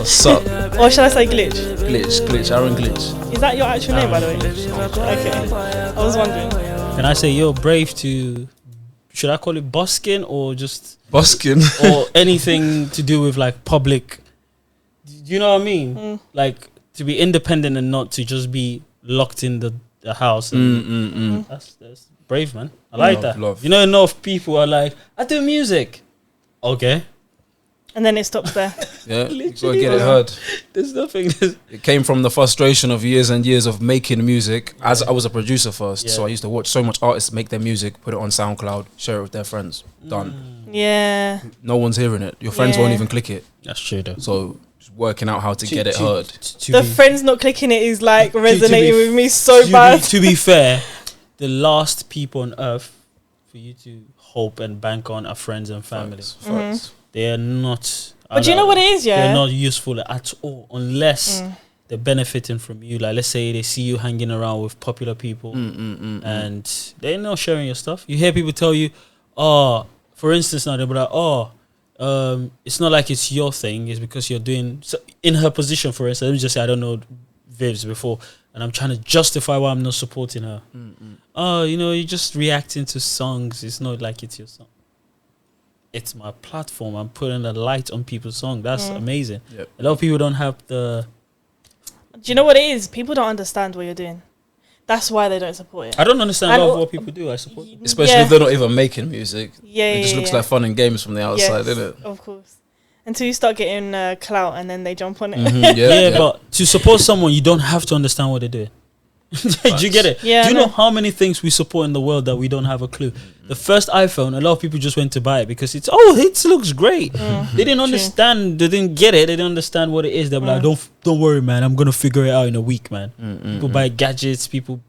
What's up? Or should I say Glitch? Glitch, Aaron Glitch. Is that your actual name, by the way? Okay. I was wondering. Can I say you're brave to, should I call it busking or just Buskin? or anything to do with like public, you know what I mean? Like to be independent and not to just be locked in the house. And That's brave, man. I like that. Love. You know, enough people are like, I do music. Okay. And then it stops there. Yeah, you gotta get it heard. There's nothing. It came from the frustration of years and years of making music. As I was a producer first, so I used to watch so much artists make their music, put it on SoundCloud, share it with their friends. Done. Yeah. No one's hearing it. Your friends won't even click it. That's true, though. So just working out how to get it heard. The friends not clicking it is like resonating with me so bad. To be fair, the last people on earth for you to hope and bank on are friends and family. Facts. They are not. But do you know what it is, yeah? They're not useful at all unless they're benefiting from you. Like, let's say they see you hanging around with popular people and they're not sharing your stuff. You hear people tell you, oh, for instance, now they'll be like, oh, it's not like it's your thing. It's because you're doing... So in her position, for instance, let me just say, I don't know Vivs before, and I'm trying to justify why I'm not supporting her. Oh, you know, you're just reacting to songs. It's not like it's your song. It's my platform. I'm putting a light on people's song. That's amazing. Yep. A lot of people don't have the... Do you know what it is? People don't understand what you're doing. That's why they don't support it. I don't understand a lot of what people do. I support them. Especially if they're not even making music. It just looks like fun and games from the outside, doesn't it? Of course. Until you start getting clout and then they jump on it. Yeah, but to support someone, you don't have to understand what they're doing. Do you get it? Yeah, do you know how many things we support in the world that we don't have a clue? The first iPhone, a lot of people just went to buy it because it looks great. They didn't understand, they didn't get it, they didn't understand what it is. They were like, don't worry, man, I'm gonna figure it out in a week, man. People buy gadgets, people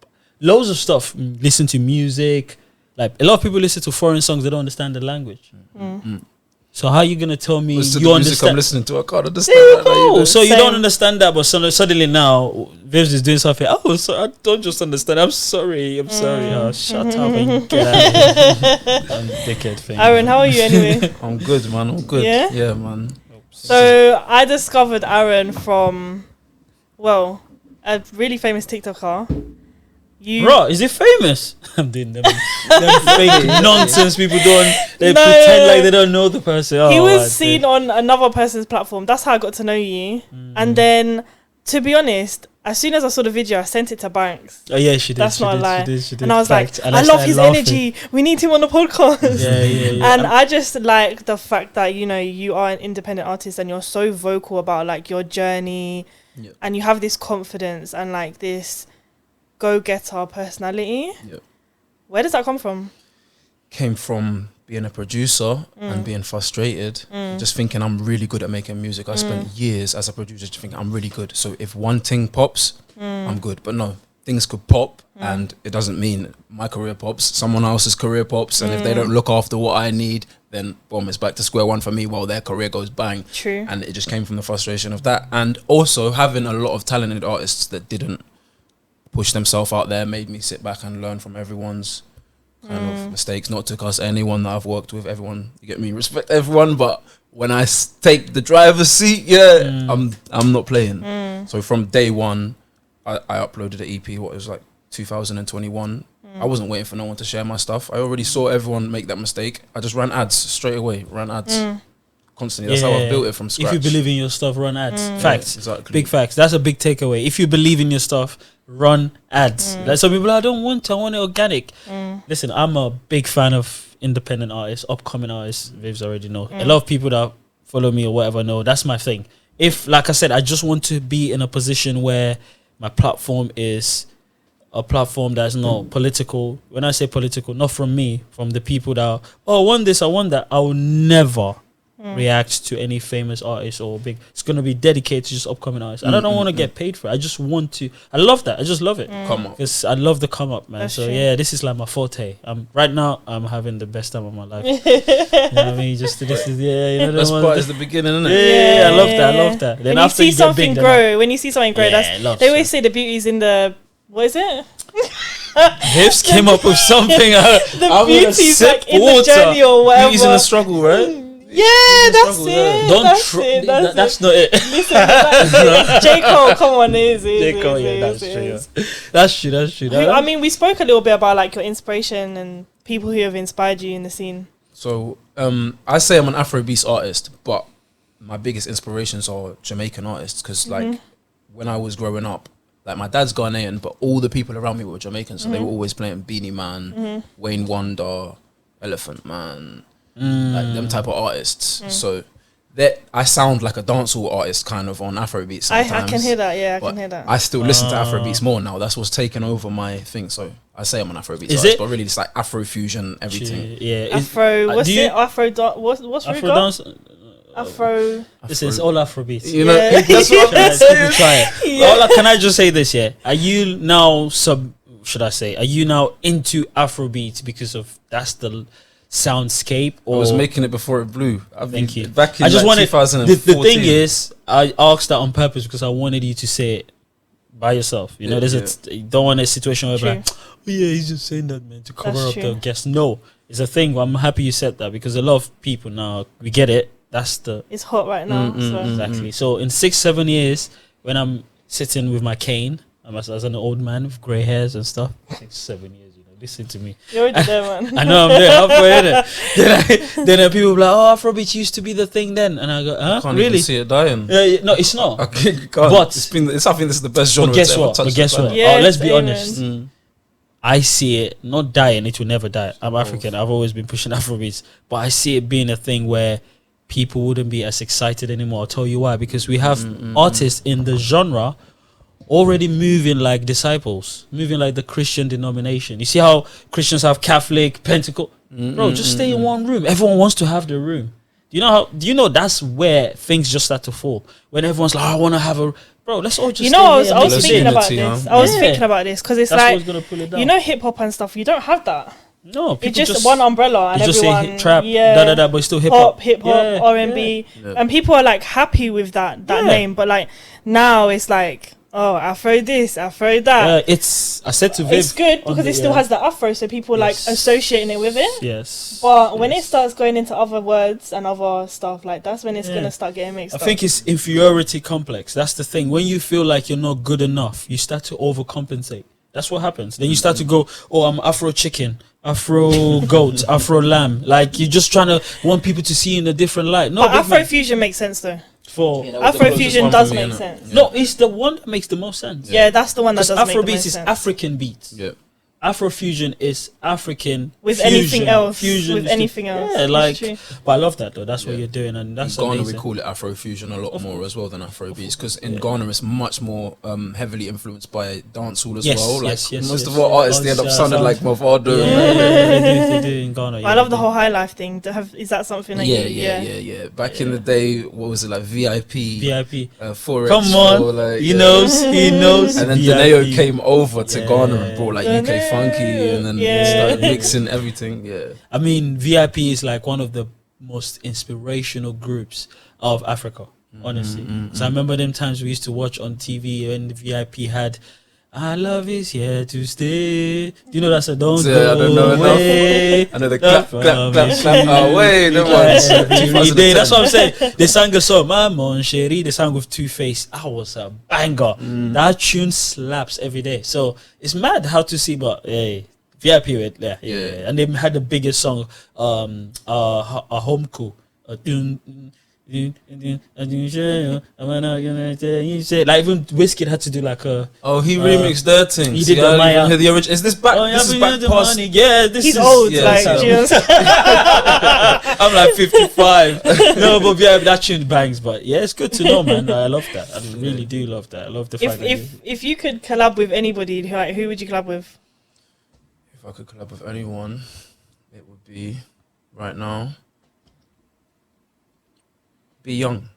loads of stuff, listen to music. Like a lot of people listen to foreign songs, they don't understand the language. So how are you gonna tell me Listen you to understand? Music I'm listening to, I can't understand that. So you don't understand that, but suddenly now Vivs is doing something. Oh, so I don't just understand. I'm sorry. Oh, shut up and get out of here. I'm dickhead thing. Aaron, how are you anyway? I'm good, man. I'm good. Yeah, man. So I discovered Aaron from, well, a really famous TikToker. Bro, is he famous? I'm doing them fake nonsense people doing. They pretend like they don't know the person. He was seen on another person's platform. That's how I got to know you. And then, to be honest, as soon as I saw the video, I sent it to Banks. Oh yeah, she did. That's not a lie. She did. And I was like, I love his energy. We need him on the podcast. Yeah. And I just like the fact that, you know, you are an independent artist and you're so vocal about like your journey and you have this confidence and like this go-getter personality. Where does that come from? Came from being a producer and being frustrated, just thinking I'm really good at making music. I spent years as a producer just thinking I'm really good. So if one thing pops, I'm good. But no, things could pop and it doesn't mean my career pops. Someone else's career pops. And if they don't look after what I need, then boom, it's back to square one for me while their career goes bang. True. And it just came from the frustration of that. And also having a lot of talented artists that didn't push themselves out there made me sit back and learn from everyone's kind of mistakes. Not to cuss anyone that I've worked with, everyone, you get me, respect everyone, but when I take the driver's seat, I'm not playing. So from day one, I uploaded an EP, what it was like 2021. I wasn't waiting for no one to share my stuff. I already saw everyone make that mistake. I just ran ads straight away, constantly. That's how I built it from scratch. If you believe in your stuff, run ads. Facts. Exactly. Big facts. That's a big takeaway. If you believe in your stuff, run ads. Like some people, I want it organic. Listen, I'm a big fan of independent artists, upcoming artists. Vivs already know. A lot of people that follow me or whatever know that's my thing. If, like I said, I just want to be in a position where my platform is a platform that's not political. When I say political, not from me, from the people that, I want this, I want that. I will never react to any famous artist or big. It's going to be dedicated to just upcoming artists. I don't want to get paid for it. I just want to. I love that. I just love it. Come up. Because I love the come up, man. That's so true. yeah, this is like my forte. Right now, I'm having the best time of my life. You know what I mean? Just this is Best part is the beginning, isn't it? Yeah, I love that. I love that. Then When after you see something grow, when you see something grow, they always say the beauty's in the, what is it? Vivs came up with something. The beauty's like in the journey or whatever. Beauty's in the struggle, right? that's struggle, it. Don't That's tr- it. That's not it. Listen, that's it. J. Cole, come on, J. Cole, yeah, that's true. That's true. That's true. I mean, we spoke a little bit about like your inspiration and people who have inspired you in the scene. So I say I'm an Afrobeats artist, but my biggest inspirations are Jamaican artists because like when I was growing up, like my dad's Ghanaian, but all the people around me were Jamaican, so they were always playing Beanie Man, Wayne Wonder, Elephant Man, like them type of artists. So that I sound like a dancehall artist kind of on Afrobeats sometimes. I can hear that, yeah, I but can hear that. I still listen to Afrobeats more now. That's what's taken over my thing. So I say I'm an Afrobeats Is artist, it? but really it's like Afro-Fusion, everything. Yeah. Afro, what's it? What's Afro Ruga? dance? Afro. This is all Afrobeats. You know, Yeah. that's what I'm Guys, saying. people try it. Can I just say this? Yeah, are you now Should I say? Are you now into Afrobeats because of that's the soundscape? Or I was making it before it blew. Thank you. Back in I just like wanted 2014. the thing is, I asked that on purpose because I wanted you to say it by yourself. You know, you don't want a situation where like, oh yeah, he's just saying that, man, to cover That's up true. the guest. No, it's a thing. I'm happy you said that because a lot of people now we get it. That's the It's hot right now. So. exactly. So in 6-7 years, when I'm sitting with my cane, I'm as an old man with grey hairs and stuff. 6-7 years, you know. Listen to me. You're already there, man. I know I'm there halfway in it. Then people be like, "Oh, Afrobeats used to be the thing then," and I go, "Huh? Can't Really? even see it dying. Yeah, no, it's not." Okay, can't. But- I think this is the best genre. But guess to ever what? touch But guess the what? planet. Yes, Let's be amen. honest. I see it not dying. It will never die. I'm African. I've always been pushing Afrobeats, but I see it being a thing where people wouldn't be as excited anymore. I'll tell you why. Because we have artists in the genre already moving like disciples, moving like the Christian denomination. You see how Christians have Catholic, Pentecost? Bro, just stay in one room. Everyone wants to have the room. Do you know that's where things just start to fall? When everyone's like, I want to have a... Bro, let's all just You stay know, here I and was make Let's a thinking scene. about unity, this. huh? I was Yeah. thinking about this because it's That's like, what's going to pull it down. you know, hip hop and stuff, you don't have that. No, It's people just one umbrella and you just everyone, say hip trap, yeah, but it's still hip pop, hop. hip hop, R&B, and people are like happy with that Yeah. name. But like now it's like, oh, Afro this, Afro that. I said to Viv, It's good on because the, it still has the Afro, so people like Yes. associating it with it. Yes. But when it starts going into other words and other stuff, like that's when it's Yeah. gonna start getting mixed I up. think it's inferiority complex. That's the thing. When you feel like you're not good enough, you start to overcompensate. That's what happens. Then you start to go, oh, I'm Afro chicken, Afro goat, Afro lamb. Like you're just trying to want people to see you in a different light. No, but big man. Afro-Fusion makes sense though. For Afro-Fusion does make sense. no, it's the one that makes the most sense. Yeah, that's the one that Because does make the Afrobeats most is sense. African beats. Yeah. Afro-Fusion is African With fusion. anything else, Fusion with is the- anything else. Yeah, That's like, true. but I love that though. That's what Yeah. you're doing, and that's In Ghana, amazing. we call it Afro-Fusion a lot more as well than Afrobeats because in Ghana it's much more heavily influenced by dancehall as Yes, well. Like yes, most yes. of our artists, they end up Yeah, sounding like Mavado. they do in Ghana. I love the whole high life thing. Is that something that Yeah. Back in the day, what was it like? VIP, VIP. Forex. Come on, or like, he knows. He knows. And then VIP. Deneo came over to Yeah. Ghana and brought like UK funky, and then Yeah. started mixing everything. Yeah, I mean, VIP is like one of the most inspirational groups of Africa, honestly. So I remember them times we used to watch on TV when the VIP had "Our love is here to stay." Do you know that's a don't Yeah, I don't know go away. enough. I know the clap, clap, clap, clap away. Them Yeah, ones. every day. That's what I'm 2010. saying. They sang a song, "My Mon Chérie." They sang with Two Face. That was a banger. That tune slaps every day. So it's mad how to see, but hey, VIP with yeah. And they had the biggest song, a home cool. Like even Wizkid had to do like a. Oh, he remixed their thing. he See, did the I didn't Maya. even hear the original. Is this back? Oh, this is yeah, back the past. money. Yeah, this He's is old, yeah, like, so- do you know what I'm saying? I'm like 55. No, but yeah, that tune bangs. But yeah, it's good to know, man. I love that. I really do love that. I love the fact that If you could collab with anybody, who would you collab with? If I could collab with anyone, it would be right now. Be Young.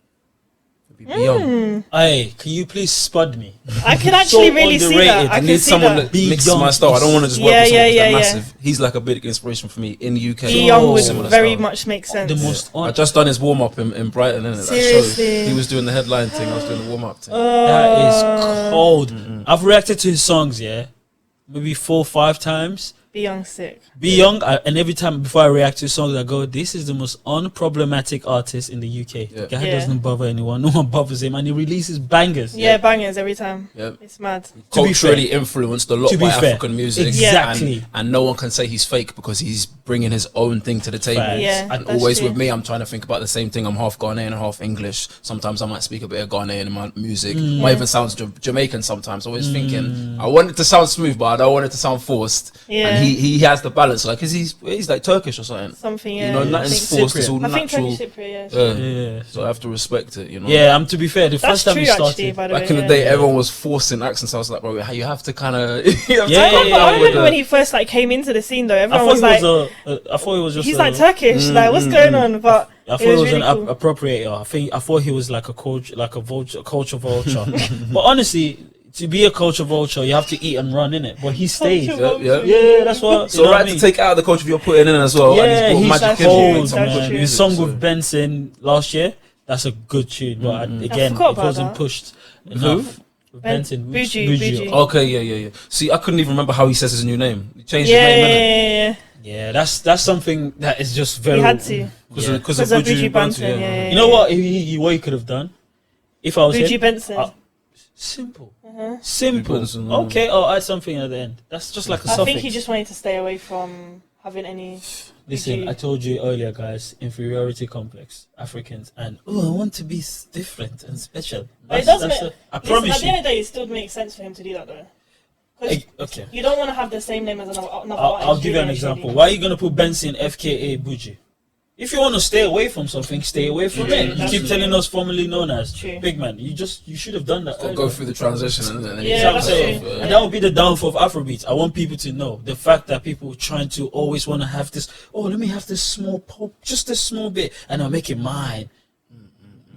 It'd be Young. Hey, can you please spud me? I can actually So really see underrated. that. I I can need see someone that. that Be mixes Young my style. I don't want to just work Yeah, with someone yeah, that's yeah, massive. He's like a big inspiration for me in the UK. Be Young would Similar very style. much make sense. The most I just done his warm up in Brighton, innit? That show. Seriously? He was doing the headline thing. I was doing the warm up thing. that is cold. I've reacted to his songs, yeah, maybe 4 or 5 times. Be Young sick. Be Young, and every time before I react to songs, I go, "This is the most unproblematic artist in the UK. The guy doesn't bother anyone. No one bothers him, and he releases bangers. Yeah, bangers every time. It's mad. Culturally influenced a lot by African music. Exactly. And no one can say he's fake because he's bringing his own thing to the table. Yeah, and always with me, I'm trying to think about the same thing. I'm half Ghanaian and half English. Sometimes I might speak a bit of Ghanaian in my music. Might even sounds Jamaican sometimes. Always thinking, I want it to sound smooth, but I don't want it to sound forced. Yeah. And he has the balance, like, cause he's like Turkish or something. Something, You know, nothing's forced. It's all natural. Cypriot, So I have to respect it, you know. Yeah, to be fair, the That's first time true, we started, actually, by the back way, in the day, everyone was forcing accents. I was like, bro, you have to kind of. I remember when he first like came into the scene, though. Everyone was like, I thought he was just. He's like Turkish. Like, what's going on? But I thought he was really an cool. appropriator. I thought he was like a coach, like a culture vulture. But honestly, to be a culture vulture, you have to eat and run in it. But he stayed. Yeah, that's what. So right to take out the culture you're putting in as well. Yeah, and he's magic cold, in man. His song with Benson last year, that's a good tune. But again, it wasn't pushed enough. Benson, Buju. Okay, yeah. See, I couldn't even remember how he says his new name. He changed his name, innit? Yeah, that's something that is just very. He had to because of Buju Banton. Yeah. You know what? What he could have done if I was Buju him. Benson. Simple. Simple. Okay, I'll add something at the end. That's just like a suffix. I think he just wanted to stay away from having any. Listen, I told you earlier, guys, inferiority complex, Africans, and I want to be different and special. It doesn't. I promise at the end of the day, it still makes sense for him to do that, though. Okay. You don't want to have the same name as another I'll give you an example. Why are you gonna put Benson FKA Buji? If you want to stay away from something, stay away from it. You keep telling us formerly known as Big Man. You should have done that. Go through the transition, and and that would be the downfall of Afrobeat. I want people to know the fact that people trying to always want to have this. Oh, let me have this small pop, just this small bit, and I'll make it mine.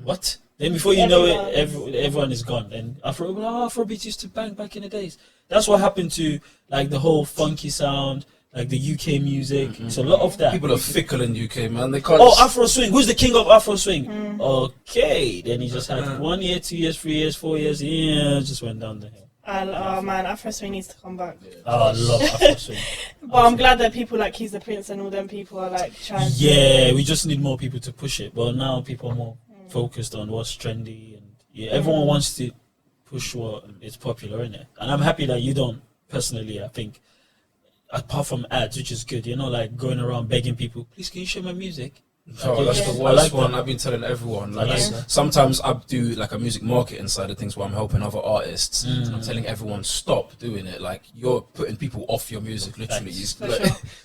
What? Then before you know it, everyone is gone. And Afrobeat used to bang back in the days. That's what happened to like the whole funky sound. Like the UK music, it's a lot of that. People are fickle in UK, man. They can't. Oh, Afro swing. Who's the king of Afro swing? Okay, then he just had 1 year, 2 years, 3 years, 4 years. Yeah, just went down the hill. Oh man, Afro swing needs to come back. I love Afro swing. But I'm glad that people like He's the Prince and all them people are like trying. Yeah, we just need more people to push it. But now people are more focused on what's trendy, and everyone wants to push what is popular, innit? And I'm happy that you don't. Personally, I think. Apart from ads, which is good, like going around begging people, please can you share my music? Oh, that's the worst one. I've been telling everyone. Like, sometimes I do like a music marketing side of things where I'm helping other artists, and I'm telling everyone stop doing it. Like you're putting people off your music, literally.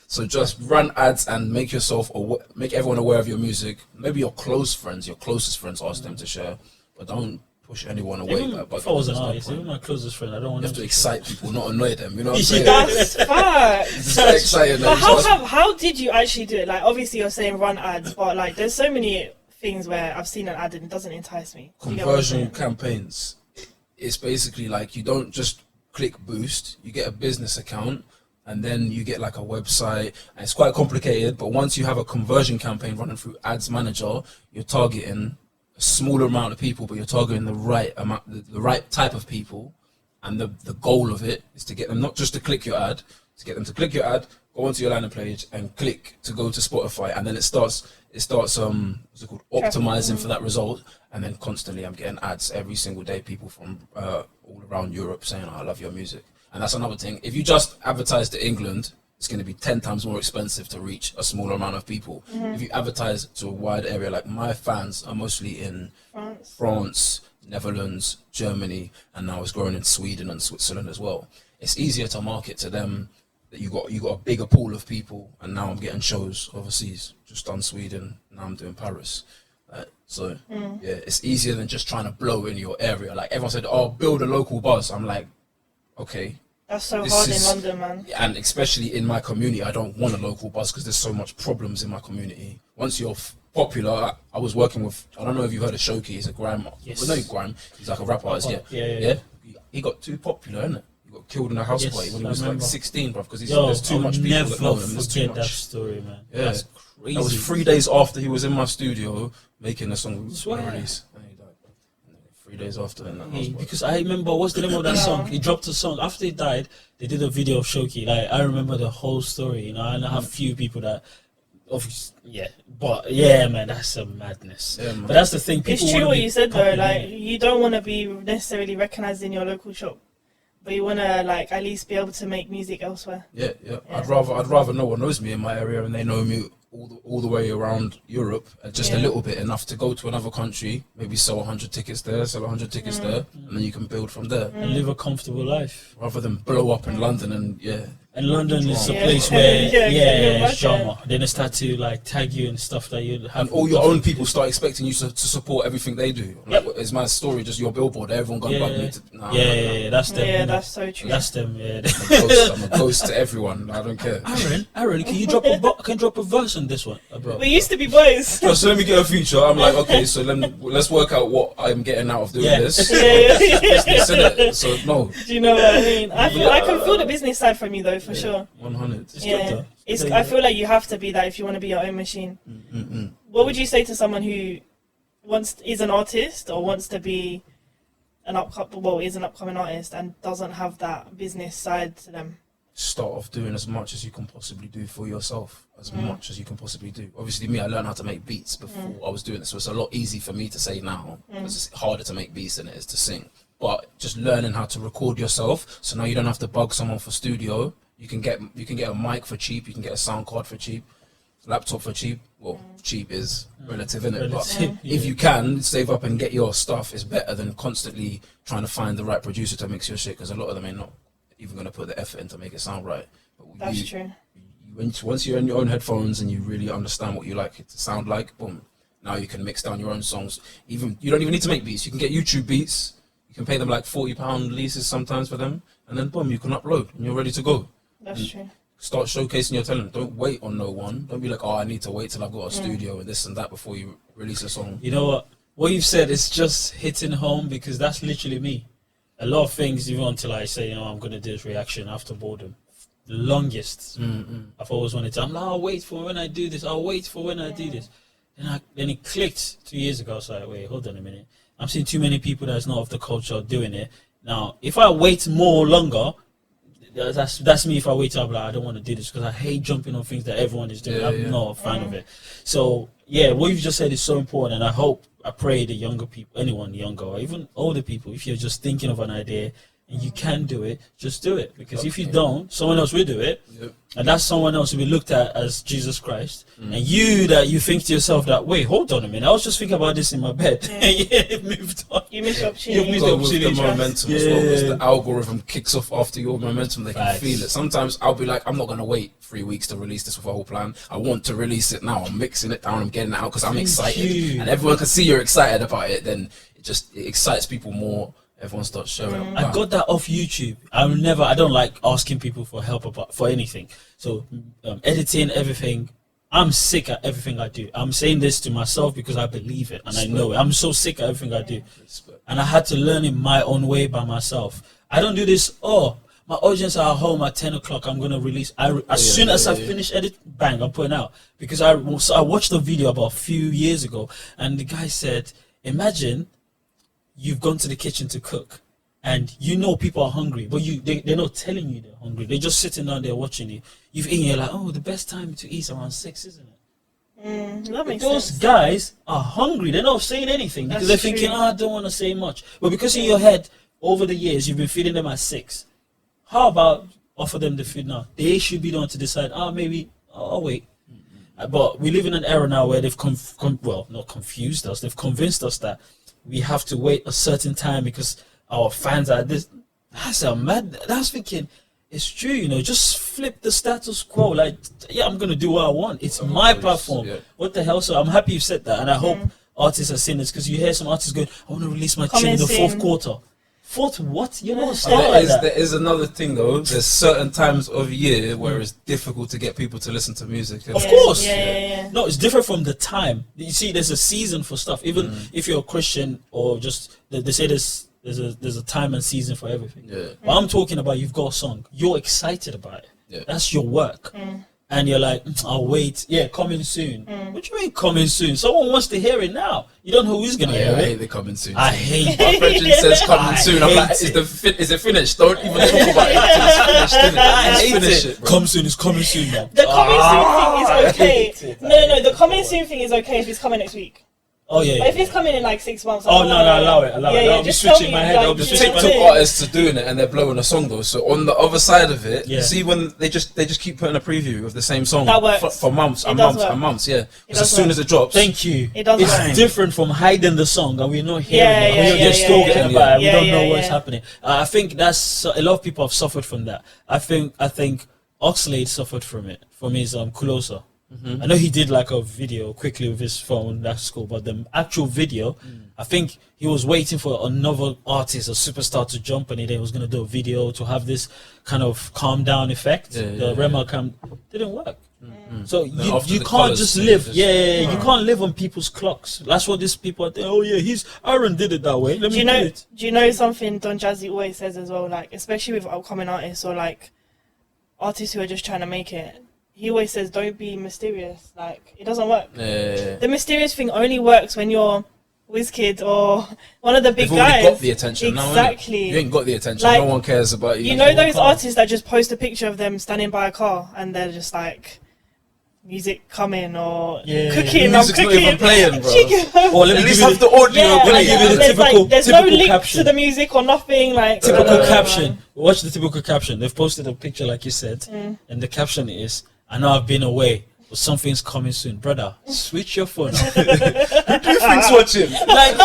So just run ads and make everyone aware of your music. Maybe your closest friends, ask them to share, but don't push anyone away. If I was an artist, even my closest friend, I don't want you have to excite people, not annoy them. You know what I'm saying? That's facts. Exciting. But how did you actually do it? Like, obviously, you're saying run ads, but like, there's so many things where I've seen an ad and it doesn't entice me. Conversion campaigns. It's basically like you don't just click boost. You get a business account. And then you get like a website, and it's quite complicated. But once you have a conversion campaign running through Ads Manager, you're targeting a smaller amount of people, but you're targeting the right amount, the right type of people, and the goal of it is to get them not just to click your ad, to get them to click your ad, go onto your landing page, and click to go to Spotify, and then it starts what's it called, optimizing for that result, and then constantly I'm getting ads every single day, people from all around Europe saying, I love your music, and that's another thing. If you just advertise to England, it's going to be 10 times more expensive to reach a smaller amount of people. If you advertise to a wide area, like my fans are mostly in France, Netherlands, Germany, and now it's growing in Sweden and Switzerland as well. It's easier to market to them that you got a bigger pool of people, and now I'm getting shows overseas. Just done Sweden, now I'm doing Paris. It's easier than just trying to blow in your area. Like everyone said, oh, build a local buzz. I'm like, okay. That's so hard in London, man. And especially in my community, I don't want a local buzz because there's so much problems in my community. Once you're popular, I was working with, I don't know if you've heard of Shoki, he's a grime. Yes. Well, no, grime, he's like a rapper. Yeah. He got too popular, innit? He got killed in a house party when he was like 16, bruv, because there's too much people that know him. There's too much. That story, man. Yeah. That's crazy. That was 3 days after he was in my studio making a song we were release. And he died. 3 days after. And Because I remember, what's the name of that song? He dropped a song after he died. They did a video of Shoki. Like, I remember the whole story, you know. And I have few people that, obviously, but man, that's a madness. Yeah, but that's the thing. It's true what you said though. Like, you don't want to be necessarily recognized in your local shop, but you want to like at least be able to make music elsewhere. Yeah. I'd rather no one knows me in my area and they know me all the way around Europe, just a little bit, enough to go to another country, maybe sell 100 tickets there, sell 100 tickets there, and then you can build from there and live a comfortable life, rather than blow up in London and And London is a place where, it's drama. Then they start to like tag you and stuff that you have. And all your own people start expecting you to support everything they do. Like, is my story just your billboard? Everyone gonna bug me to. That's them. Yeah, that's so true. That's them. Yeah. I'm a ghost to everyone. I don't care. Aaron, can you drop a verse on this one, bro? We used to be boys. So let me get a feature. I'm like, okay, so let's work out what I'm getting out of doing this. Business, innit? So no. Do you know what I mean? I can feel the business side from you though, for sure. 100. I feel like you have to be that if you want to be your own machine. What would you say to someone who is an artist or wants to be is an upcoming artist and doesn't have that business side to them? Start off doing as much as you can possibly do for yourself, as much as you can possibly do. Obviously, me, I learned how to make beats before I was doing this, so it's a lot easier for me to say now. It's harder to make beats than it is to sing. But just learning how to record yourself, so now you don't have to bug someone for studio. You can get a mic for cheap. You can get a sound card for cheap, laptop for cheap. Well, cheap is relative, innit? But if you can save up and get your stuff, it's better than constantly trying to find the right producer to mix your shit, because a lot of them ain't not even going to put the effort in to make it sound right. But that's true. Once you're in your own headphones and you really understand what you like it to sound like, boom, now you can mix down your own songs. You don't even need to make beats. You can get YouTube beats. You can pay them like £40 leases sometimes for them, and then boom, you can upload and you're ready to go. That's true. Start showcasing your talent. Don't wait on no one. Don't be like, I need to wait till I've got a studio and this and that before you release a song. You know what you've said is just hitting home, because that's literally me. A lot of things, even until I say, I'm going to do this reaction after boredom. The longest. I've always wanted to. I'm like, I'll wait for when I do this. I'll wait for when I do this. Then it clicked 2 years ago. I was like, wait, hold on a minute. I'm seeing too many people that's not of the culture doing it. Now, if I wait longer, that's me. If I wait up, like, I don't want to do this, because I hate jumping on things that everyone is doing. I'm not a fan of it. So, what you've just said is so important, and I pray the younger people, anyone younger or even older people, if you're just thinking of an idea and you can do it, just do it. Because if you don't, someone else will do it. And that someone else will be looked at as Jesus Christ. And you think to yourself that, wait, hold on a minute, I was just thinking about this in my bed. It moved on. You missed the opportunity. With the momentum as well, because the algorithm kicks off after your momentum. They can feel it. Sometimes I'll be like, I'm not going to wait 3 weeks to release this with a whole plan. I want to release it now. I'm mixing it down. I'm getting it out because I'm excited. And everyone can see you're excited about it. Then it excites people more. Everyone starts showing up. I got that off YouTube. I don't like asking people for help for anything. So editing, everything, I'm sick at everything I do. I'm saying this to myself because I believe it and I know it. I'm so sick at everything I do. And I had to learn in my own way by myself. I don't do this, my audience are at home at 10 o'clock, I'm going to release. As soon as I finish edit, bang, I'm putting out. Because I watched a video about a few years ago, and the guy said, imagine you've gone to the kitchen to cook, and people are hungry, but they're not telling you they're hungry. They're just sitting down there watching you. You've eaten, you're like, the best time to eat is around 6, isn't it? That makes Those sense. guys are hungry. They're not saying anything because they're thinking, I don't want to say much. But because in your head, over the years, you've been feeding them at 6. How about offer them the food now? They should be the one to decide, maybe I'll wait. But we live in an era now where they've not confused us, they've convinced us that we have to wait a certain time because our fans are this. That's thinking, it's true, just flip the status quo. Like, I'm going to do what I want. It's my platform. Yeah. What the hell? So I'm happy you said that. And I hope artists are seeing this, because you hear some artists going, I want to release my tune in the fourth quarter. Fourth what? You're not start like that. There is another thing though. There's certain times of year where it's difficult to get people to listen to music. Of course. Yeah. No, it's different from the time. You see, there's a season for stuff. Even if you're a Christian or just, they say there's a time and season for everything. Yeah. But I'm talking about, you've got a song. You're excited about it. Yeah. That's your work. and you're like, I'll wait. Yeah, coming soon. What do you mean coming soon? Someone wants to hear it now. You don't know who's gonna hear it. I hate the coming soon. I hate My friend says coming soon. I'm like, is it finished? Don't even talk about it until it's finished. Innit? I hate finish it. bro. Come soon is coming soon, man. The coming soon thing is okay. No, the coming it. soon thing is okay if it's coming next week. Oh yeah. But if it's coming in like 6 months, Oh no, allow it. I'll be just switching tell my me, head. like, I'll be The switching my TikTok head. TikTok artists are doing it and they're blowing a song though. So on the other side of it, Yeah. see when they just keep putting a preview of the same song That works. for months It and does months work. and months. Yeah, because does as soon work. as it drops, Thank you. It does It's work. different from hiding the song and we're not hearing Yeah, it. yeah, We're just yeah, talking yeah. about it. We Yeah, don't know yeah, what's yeah. happening. I think that's a lot of people have suffered from that. I think Oxlade suffered from it. From his Closer. I know he did like a video quickly with his phone. That's cool. But the actual video, I think he was waiting for another artist, a superstar, to jump on it. He was gonna do a video to have this kind of calm down effect. The Rema didn't work. So you can't colours just thing, live. just- You can't live on people's clocks. That's what these people are thinking. Oh yeah, Aaron did it that way. Let me do it. Do you know something Don Jazzy always says as well? Like, especially with upcoming artists or like artists who are just trying to make it. He always says, "Don't be mysterious." Like, it doesn't work. Yeah. The mysterious thing only works when you're WizKid or one of the big They've already guys. got the attention now, innit? Exactly. You ain't got the attention. Like, no one cares about you. You know those can't. artists that just post a picture of them standing by a car and they're just like, music coming or Yeah. cooking. The I'm music's not cooking. even playing, bro. Chicken. Or let At me least give you have the audio. Yeah, Let me like, give you the there's typical there's no typical link caption. to the music or nothing. Like Typical I don't know, caption. Watch the typical caption. They've posted a picture like you said, and the caption is, "I know I've been away, but something's coming soon, brother. Switch your phone off." Who do you think's watching? Like,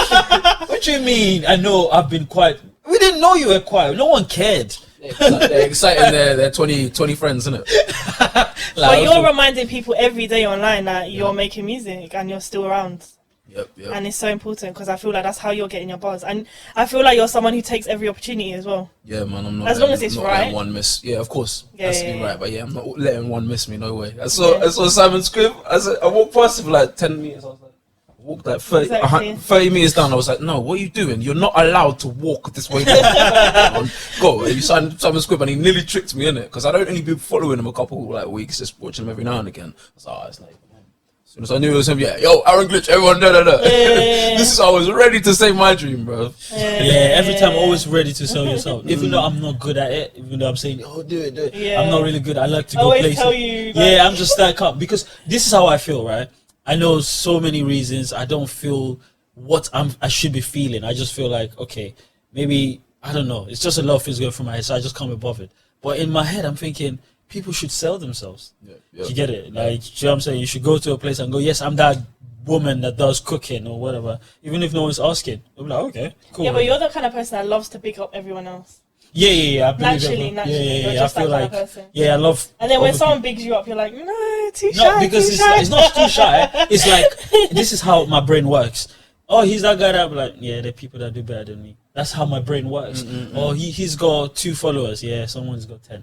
what do you mean? I know I've been quiet. We didn't know you were quiet. No one cared. They're exciting their 20 friends, isn't it? But you're reminding people every day online that you're making music and you're still around. Yep. And it's so important because I feel like that's how you're getting your buzz. And I feel like you're someone who takes every opportunity as well. Yeah, man. I'm not. As long as it's not right. letting one miss. Yeah, of course. Yeah, Has to be yeah, right. But yeah, I'm not letting one miss me. No way. I saw Simon Scribb. I walked past him for like 10 meters. I was like, I walked like 30, Exactly. 30 meters down. I was like, no, what are you doing? You're not allowed to walk this way down. Go. And you signed Simon Scribb, and he nearly tricked me in it because I'd only been following him a couple like weeks, just watching him every now and again. I was like, oh, it's like. As soon as I knew it was him, yo, Aaron Glitch, everyone, da. This is, I was ready to save my dream, bro. Yeah, every time always ready to sell yourself. Even though I'm not good at it, even though I'm saying, oh, do it. Yeah. I'm not really good. I like to go Always places. tell you. Like, Yeah, I'm just like up because this is how I feel, right? I know so many reasons. I don't feel what I should be feeling. I just feel like, okay, maybe, I don't know. It's just a lot of things going through my head, so I just can't be bothered. But in my head, I'm thinking, people should sell themselves. Yeah. You get it? Like, you know what I'm saying? You should go to a place and go, yes, I'm that woman that does cooking or whatever. Even if no one's asking. I'm like, okay, cool. Yeah, but you're the kind of person that loves to pick up everyone else. Yeah. I believe Naturally, everyone- you're I just feel that kind like, of person. yeah, I love. And then when other someone bigs you up, you're like, no, too shy. No, because too shy. it's not too shy. It's like, this is how my brain works. Oh, he's that guy that I'm like, yeah, there are people that do better than me. That's how my brain works. Oh, he's got 2 followers. Yeah, someone's got 10.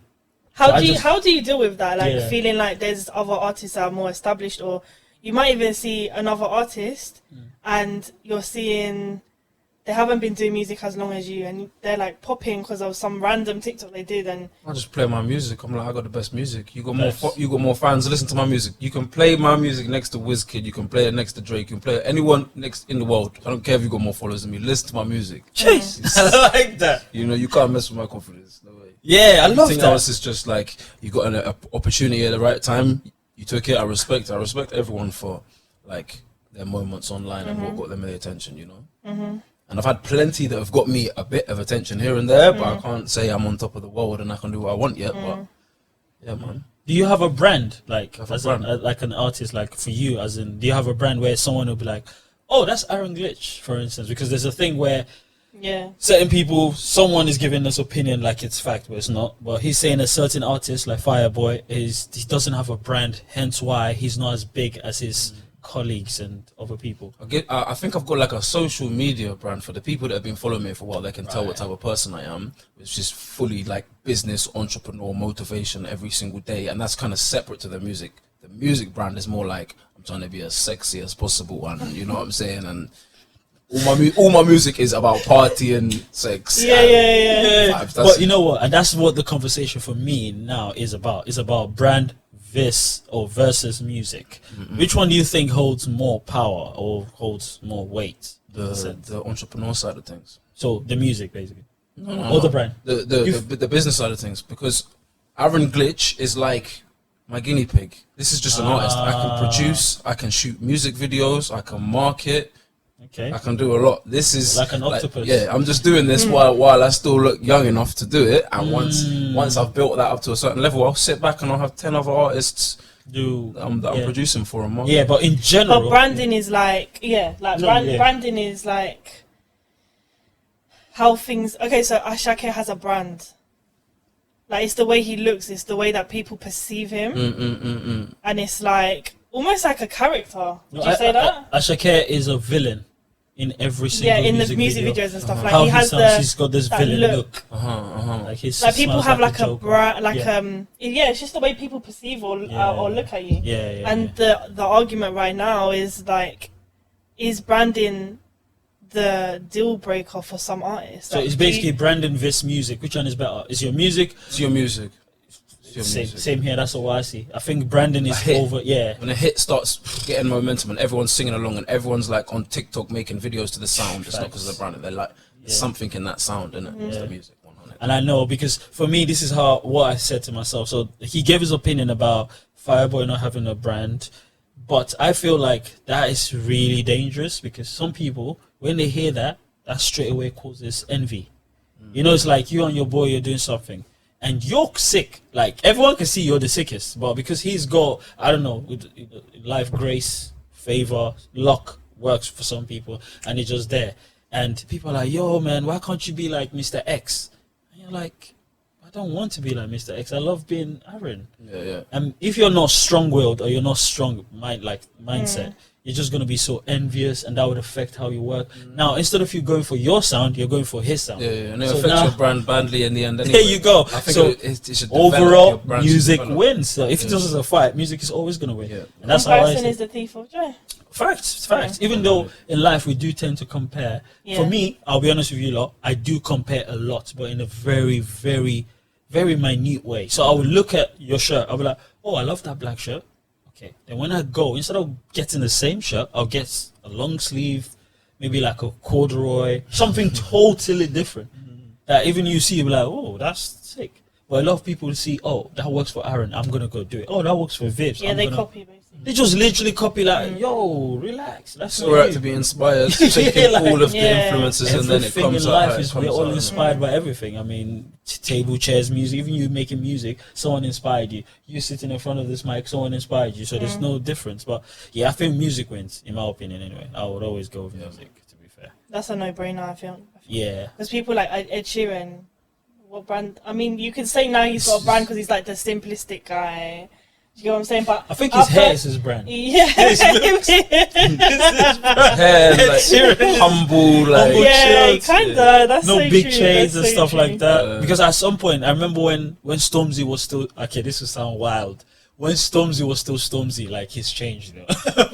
How So how do you deal with that? Like Yeah. feeling like there's other artists that are more established, or you might even see another artist and you're seeing they haven't been doing music as long as you, and they're like popping because of some random TikTok they did, and I just play my music. I'm like, I got the best music. You got Best. more. You got more fans. Listen to my music. You can play my music next to WizKid. You can play it next to Drake. You can play it anyone next in the world. I don't care if you got more followers than me. Listen to my music. Jeez, I like that. You know, you can't mess with my confidence. No way. Yeah, I love Everything that. else is just like you got an opportunity at the right time. You took it. I respect everyone for like their moments online and what got them the attention. You know. And I've had plenty that have got me a bit of attention here and there, but I can't say I'm on top of the world and I can do what I want yet. But yeah, man. Do you have a brand, like Have a as brand. like an artist, like for you, as in, do you have a brand where someone will be like, oh, that's Aaron Glitch, for instance? Because there's a thing where yeah, certain people, someone is giving this opinion like it's fact, but it's not. But he's saying a certain artist, like Fireboy, he doesn't have a brand, hence why he's not as big as his colleagues and other people. I think I've got like a social media brand for the people that have been following me for a while. They can tell what type of person I am, which is fully like business, entrepreneur, motivation every single day, and that's kind of separate to the music. The music brand is more like I'm trying to be as sexy as possible, and you know what I'm saying. And all my music is about party and sex. yeah. Vibes, that's But it. you know what? And that's what the conversation for me now is about. It's about brand, this or versus music, which one do you think holds more power or holds more weight? The entrepreneur side of things. So the music, basically, No, or the brand. The business side of things, because Aaron Glitch is like my guinea pig. This is just an artist. I can produce, I can shoot music videos, I can market, Okay. I can do a lot. This is Like an octopus. yeah, I'm just doing this while I still look young enough to do it. And once I've built that up to a certain level, I'll sit back and I'll have 10 other artists that I'm producing for a month. Yeah, but in general, But branding is like branding is like how things. Okay, so Ashake has a brand. Like, it's the way he looks, it's the way that people perceive him, and it's like almost like a character. Would you say that? Ashake is a villain in every single in music the music video. videos and stuff. Like How he has he's got this that villain look. look. Like People have like a Joker. brand, it's just the way people perceive or look at you. And the argument right now is like, is branding the deal breaker for some artists? So like, it's basically branding this music. Which one is better? Is your music? It's your music. Same here. That's what I see. I think branding is over. Yeah. When a hit starts getting momentum and everyone's singing along and everyone's like on TikTok making videos to the sound, it's not because of the branding. They're like, there's something in that sound, innit? It's the music. 100. And I know, because for me, this is what I said to myself. So he gave his opinion about Fireboy not having a brand, but I feel like that is really dangerous, because some people, when they hear that straight away causes envy. You know, it's like you and your boy, you're doing something and you're sick. Like, everyone can see you're the sickest, but because he's got, I don't know, with life, grace, favor, luck works for some people, and it's just there. And people are like, yo, man, why can't you be like Mr. X? And you're like, I don't want to be like Mr. X. I love being Aaron. Yeah. And if you're not strong-willed or you're not strong mindset, you're just going to be so envious, and that would affect how you work. Now, instead of you going for your sound, you're going for his sound. Yeah, and it affects your brand badly in the end anyway. There you go. I think so it should overall, music wins. So if it does as a fight, music is always going to win. Yeah. And that's how I Comparison see is the thief of joy. Facts. Even though in life we do tend to compare. For me, I'll be honest with you lot, I do compare a lot, but in a very, very, very minute way. So I will look at your shirt, I'll be like, oh, I love that black shirt. Okay. Then when I go, instead of getting the same shirt, I'll get a long sleeve, maybe like a corduroy, something totally different. That even you see, you'll be like, oh, that's sick. But a lot of people see, oh, that works for Aaron, I'm going to go do it. Oh, that works for Vibs. Yeah, they copy, basically. They just literally copy, like, yo, relax. That's it's alright to be inspired, taking all of the influences, and then it everything comes in out. life we're all inspired by everything. I mean, table, chairs, music. Even you making music, someone inspired you. You sitting in front of this mic, someone inspired you. So there's no difference. But yeah, I think music wins, in my opinion. Anyway, I would always go with music. To be fair, that's a no-brainer. I feel. Yeah, because people like Ed Sheeran. What brand? I mean, you could say now he's got a brand because he's like the simplistic guy. Do you know what I'm saying? But I think his hair is his brand. Yeah. Hair, like, humble, like kinda. That's no so big true. chains and That's so stuff true. like that. Because at some point, I remember when Stormzy was still, okay, this will sound wild. When Stormzy was still Stormzy, like, he's changed, you know.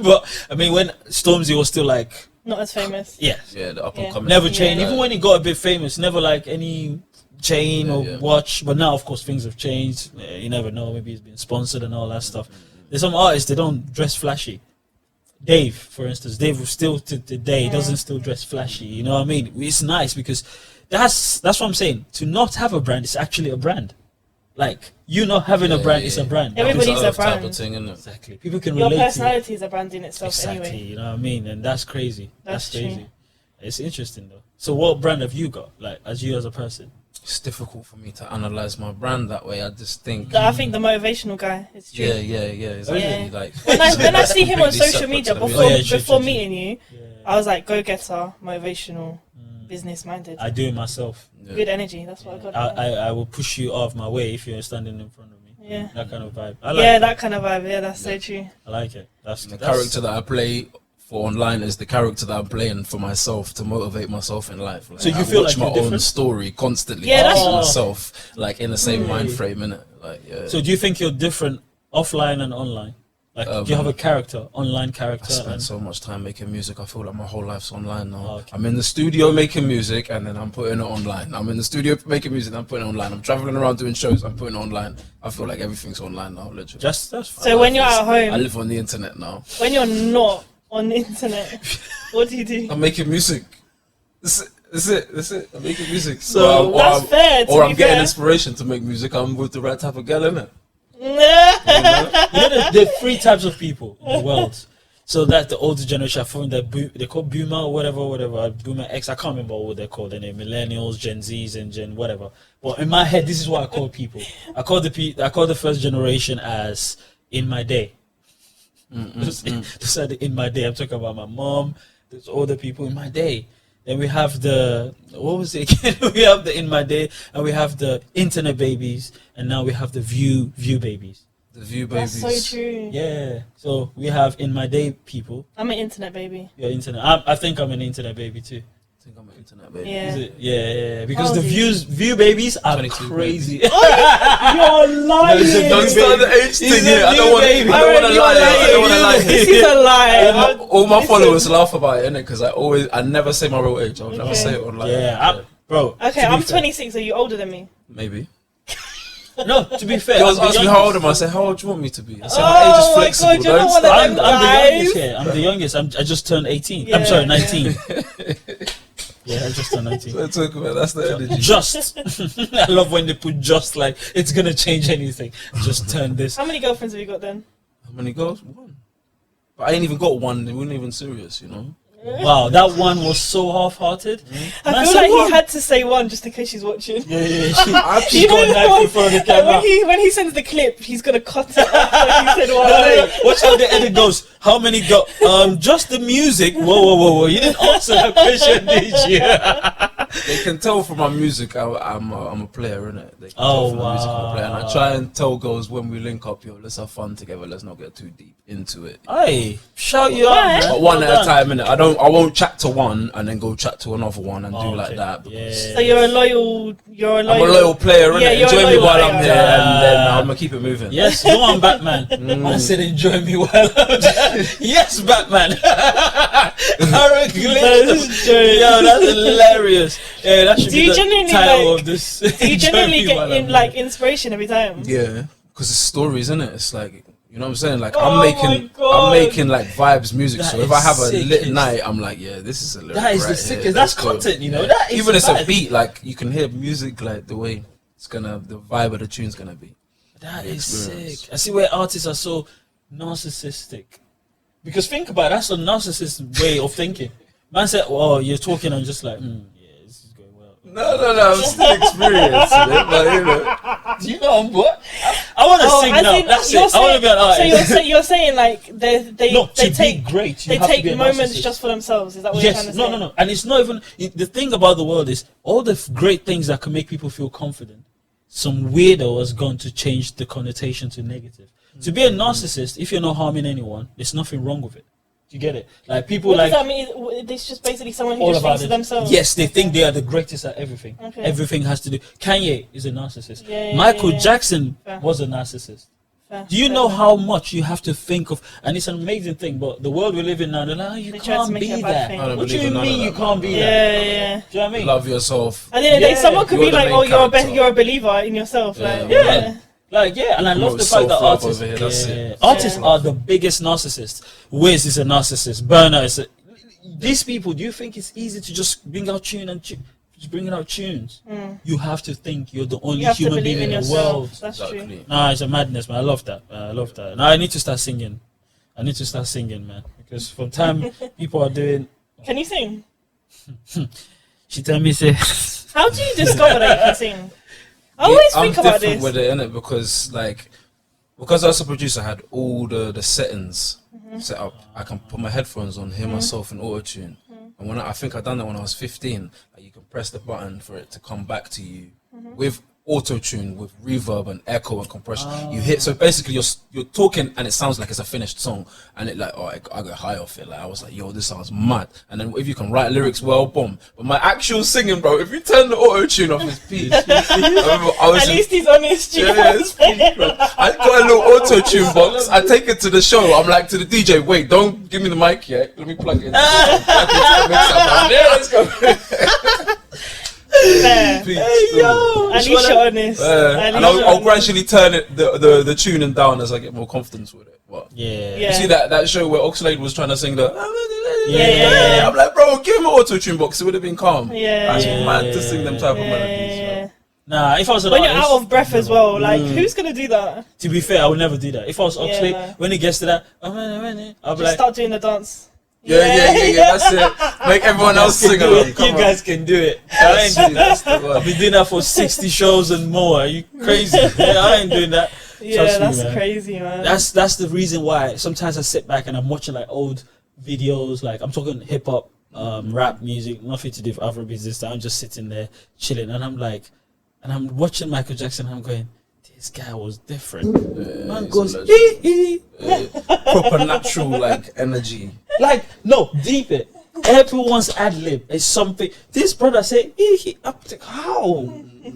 But I mean, when Stormzy was still like not as famous. the up and coming. Never changed. Even when he got a bit famous, never like any chain or watch. But now, of course, things have changed. You never know. Maybe he's been sponsored and all that stuff. There's some artists, they don't dress flashy. Dave, for instance, Dave still to today doesn't still dress flashy. You know what I mean? It's nice because that's what I'm saying. To not have a brand is actually a brand. Like, you not having a brand is a brand. Everybody's a brand. Type of thing, isn't it? Exactly. People can Your relate personality to is a brand in itself exactly, anyway. you know what I mean? And that's crazy. That's crazy. True. It's interesting though. So what brand have you got? Like, as you as a person? It's difficult for me to analyze my brand that way. I just think. I think the motivational guy is true. Yeah. Exactly. Yeah. Like When I see him on completely social separate media to the before music. before meeting you, I was like, go getter, motivational, business minded. I do it myself. Yeah. Good energy. That's what I got. I will push you off my way if you're standing in front of me. Yeah. That kind of vibe. That kind of vibe. Yeah, that's so true. I like it. That's The character that I play for online is the character that I'm playing for myself to motivate myself in life. Like, so you I feel watch like my you're own different? story constantly. Yeah, that's myself like in the same mind frame, innit? Like, So do you think you're different offline and online? Like, do you have a character, online character? I spend so much time making music. I feel like my whole life's online now. Oh, okay. I'm in the studio making music, and then I'm putting it online. I'm in the studio making music, and I'm putting it online. I'm traveling around doing shows. I'm putting it online. I feel like everything's online now, literally. That's fine. So when you're at home, I live on the internet now. when you're not on the internet, what do you do? I'm making music. That's it. I'm making music. So that's fair. Or I'm getting inspiration to make music. I'm with the right type of girl, innit? You know, there are 3 types of people in the world. So that's the older generation. I found that they call boomer or whatever, boomer X. I can't remember what they're called. They're millennials, Gen Zs, and Gen whatever. But in my head, this is what I call people. I call the first generation as in my day. Just in my day. I'm talking about my mom. There's older people in my day. Then we have what was it again? We have the in my day, and we have the internet babies, and now we have the view babies. The view babies. That's so true. Yeah. So we have in my day people. I'm an internet baby. Yeah, internet. I think I'm an internet baby too. I think I'm an internet baby. Yeah. Is it? Yeah. Because Oh, the view babies are 22 crazy. You're lying. Don't start the age He's thing a here. I don't view want baby. to lie. I don't want to lie. This is a lie. All my followers laugh about it, innit? Because I never say my real age. I'll never Okay. say it online. Yeah, bro. Okay, to be I'm fair- 26. Are you older than me? Maybe. No, to be fair, Girls I'm the ask me how old youngest. am I? I say, how old do you want me to be? I say, my age is Oh my flexible. God, you're not Don't one of start. them I'm the guys. youngest here. I'm the youngest. I just turned 18. Yeah, I'm sorry, yeah. 19. Yeah, I just turned 19. Let's talk about that's the energy. Just. I love when they put just like it's gonna change anything. Just turn this. How many girlfriends have you got then? How many girls? One. But I ain't even got one. They weren't even serious, you know. Wow, that one was so half-hearted. I feel like he had to say one just in case she's watching. Yeah. She's You got a know knife in what? front of the Like, camera. when he sends the clip, he's gonna cut it off. Like he said one. Watch how the edit goes. How many go? Just the music. Whoa! You didn't answer that question, did you? They can tell from my music I'm a player, innit? They can Oh, tell from my music I'm a player. And wow. I try and tell girls when we link up, yo, let's have fun together. Let's not get too deep into it. Hey, shout you out, Why? man. But one Well at a done. time, innit? I won't chat to one and then go chat to another one and Oh, do okay. like that. Because Yeah. So you're a loyal. I'm a loyal player, innit? Yeah, you're a Enjoy me loyal while I'm player. here, and then I'm gonna keep it moving. Yes, no, I'm Batman. I said enjoy me while I'm yes, Batman. This is true. Yo, that's hilarious. Yeah, that should Do be you the genuinely, title like- of this. Do you Enjoy generally me get while in I'm like here. inspiration every time? Yeah, because it's stories, innit? It's like, you know what I'm saying? Like Oh my God. I'm making like vibes music. That So if is I have a sick. lit night, I'm like, yeah, this is a lyric. That is right the here. sickest. That's Let's go. content, you know. That is Even it's a vibe. beat, like you can hear music, like the way the vibe of the tune's gonna be. That is experience. sick. I see where artists are so narcissistic. Because think about it, that's a narcissist way of thinking. Man said, "Oh, you're talking," and just like, yeah, this is going well. No, I'm still experiencing it, but you know. Do you know what? I want to sing as now. in, That's you're it. I want to be an saying- artist. So you're saying like they No, they to take be great, you they have to take be a moments narcissist. just for themselves. Is that what you're trying Yes, to say? no. And it's not even the thing about the world is all the great things that can make people feel confident. Some weirdo has gone to change the connotation to negative. To be a narcissist, if you're not harming anyone, there's nothing wrong with it. Do you get it? Like people What like does that mean? It's just basically someone who all just about thinks of it. themselves. Yes, they think they are the greatest at everything. Okay. Everything has to do. Kanye is a narcissist. Yeah, Michael yeah. Jackson Fair. was a narcissist. Fair, Do you fair, know fair. how much you have to think of? And it's an amazing thing, but the world we live in now, they're like, oh, you They try to can't make it be a bad that. thing. I don't What do believe you in none mean of you that, can't man. be that? Yeah. Do you know what I mean? Love yourself. At the end of the day, Yeah. someone could You're be the like, main "Oh, character. you're a believer in yourself." Like, Yeah. yeah. Like, yeah, and I love Promote the fact that self-love artists, over here, that's it. artists Yeah. are the biggest narcissists. Wiz is a narcissist. Burner is a... These people, do you think it's easy to just bring out just bringing out tunes? You have to think you're the only You have to human believe being in in the world. yourself. That's true. Exactly. Nah, it's a madness, man. I love that. Now I need to start singing. Man, because from time people are doing. Can you sing? She tell me say. How do you discover that you can sing? I always think I'm about different this. with it, innit? Because as a producer, I had all the settings set up. I can put my headphones on, hear myself in auto tune. And I think I done that when I was 15. Like you can press the button for it to come back to you with auto tune with reverb and echo and compression. You hit, so basically you're talking and it sounds like it's a finished song, and it like, oh, I got high off it. Like I was like, yo, this sounds mad. And then if you can write lyrics well, boom. But my actual singing, bro, if you turn the auto tune off, it's peace. At least he's honest. Yeah, it's peace, bro. I got a little auto tune box. I take it to the show. I'm like to the DJ, wait, don't give me the mic yet. Let me plug it in. Yeah, let's go. Hey, yo, at least you're honest. And I'll gradually turn it the tuning down as I get more confidence with it. But you see that show where Oxlade was trying to sing the I'm like, bro, give him an auto tune box. It would have been calm. That's mad to sing them type of melodies. Nah, if I was an when artist, you're out of breath as well, like who's gonna do that? to be fair, I would never do that. If I was Oxlade, when it gets to that, I'll be like, start doing the dance. Yeah, that's it. Make everyone else sing along. You guys can do it. I've been doing that for 60 shows and more. Are you crazy? I ain't doing that. Yeah, that's crazy, man. That's the reason why sometimes I sit back and I'm watching like old videos, like I'm talking hip hop, rap music, nothing to do with Afrobeats this time. I'm just sitting there chilling and I'm like, and I'm watching Michael Jackson and I'm going, this guy was different. Man goes, proper natural like energy. Like, no, deep it. Everyone's ad lib is something. This brother said, I'm like, how?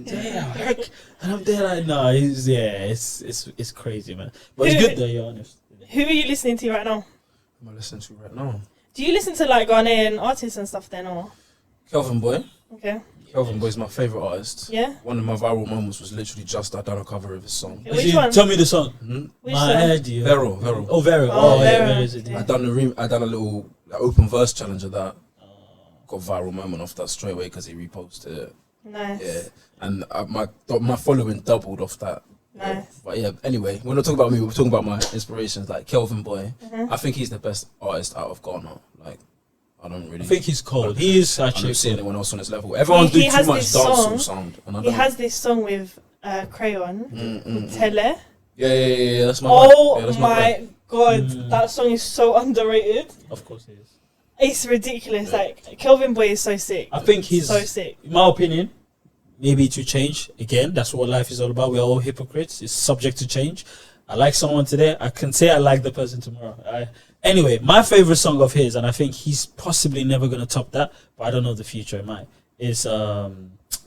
Damn, heck. And I'm there like, no, it's crazy, man. But it's good though, you're honest. Who are you listening to right now? Am I listening to right now? Do you listen to like Ghanaian artists and stuff then, or? Kelvin Boy. Okay. Kelvin Boy is my favourite artist. Yeah. One of my viral moments was literally just I done a cover of his song. Which one? Tell me the song. Which My song? head, yeah. Vero. Oh, Vero. Oh, Yeah, Vero. Vero is it, yeah. I done a little open verse challenge of that. Got viral moment off that straight away because he reposted it. Nice. Yeah, and my following doubled off that. Nice. But yeah, anyway, we're not talking about me. We're talking about my inspirations, like Kelvin Boy. I think he's the best artist out of Ghana. Like, I think he's cold. He is I actually. don't see anyone else on his level. Everyone's doing too much dancehall sound. And he has this song with Crayon, Tele. Yeah. That's my Oh that's my god, that song is so underrated. Of course, he is. It's ridiculous. Like Kelvin Boy is so sick. I think he's so sick. In my opinion, maybe to change again. That's what life is all about. We're all hypocrites. It's subject to change. I like someone today. I can say I like the person tomorrow. Anyway, my favorite song of his, and I think he's possibly never gonna top that, but I don't know the future. It might. Is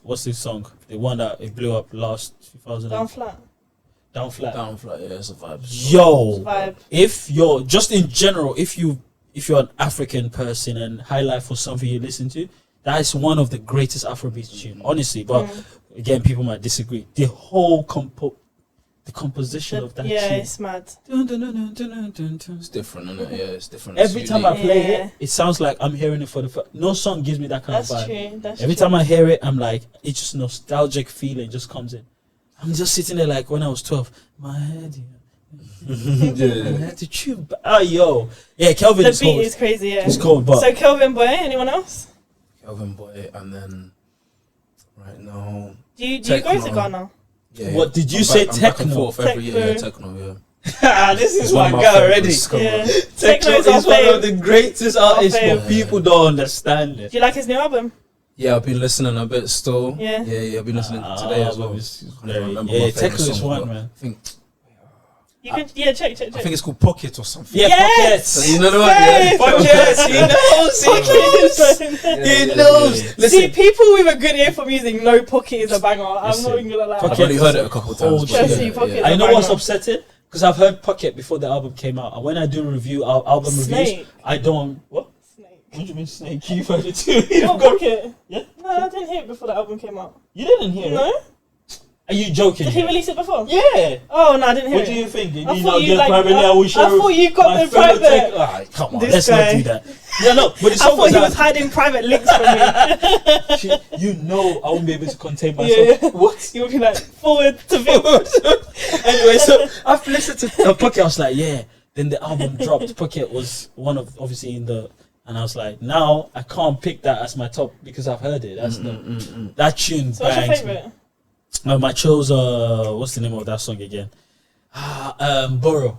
what's this song? The one that it blew up last 2000. Down flat. Down flat. Down flat. Yeah, it's a vibe. Yo, Vibe. if you're just in general, if you're an African person and high life was something you listen to, that is one of the greatest Afrobeat tune, honestly. But again, people might disagree. The whole composition of that tune. It's mad. It's different, isn't it? Yeah, it's different. Every it's time unique. I play it, it sounds like I'm hearing it for the first. No song gives me that kind of vibe. That's Every time I hear it, I'm like, it's just nostalgic feeling just comes in. I'm just sitting there like when I was 12. My head, I had to tune. Yeah, Kelvin is cold. The beat is crazy. Yeah, it's cold. But so Kelvin Boy, anyone else? Kelvin Boy, and then right now. Do you go to Ghana? Yeah. What did you say? I'm Techno. back and forth every year. Yeah, techno. Yeah. This is one my of guy already. Yeah. Techno is one of the greatest artists, but people don't understand it. Do you like his new album? Yeah, I've been listening a bit still. Yeah. I've been listening today as well. Techno is one, man. I think. You can check. I think it's called Pocket or something. Yeah, Yes! Pockets. You know the one? Yeah. Pockets. He knows. Listen, See, people with a good ear for music know Pocket is a banger. I'm not even gonna lie. I've only heard it a couple of times. Pocket. I know what's upsetting because I've heard Pocket before the album came out, and when I do album reviews, I don't. What? Snake. What do you mean Snake? You've heard it too. Not Pocket. Yeah. No, I didn't hear it before the album came out. You didn't hear it? No. Are you joking? Did he release it before? Yeah. Oh no, I didn't hear What it. do you think? Did I you thought not you get private I thought you got the private. Come on, This let's guy. not do that. Yeah, no, but the I song thought he was was hiding private links from me. You know I won't be able to contain myself. Yeah. What? You would be like forward to forward. Anyway, so I've listened to Pocket. I was like, yeah. Then the album dropped. Pocket was one of obviously in the, and I was like, now I can't pick that as my top because I've heard it. That's that tune. So what's your bangs, favorite? I chose what's the name of that song again? Borough.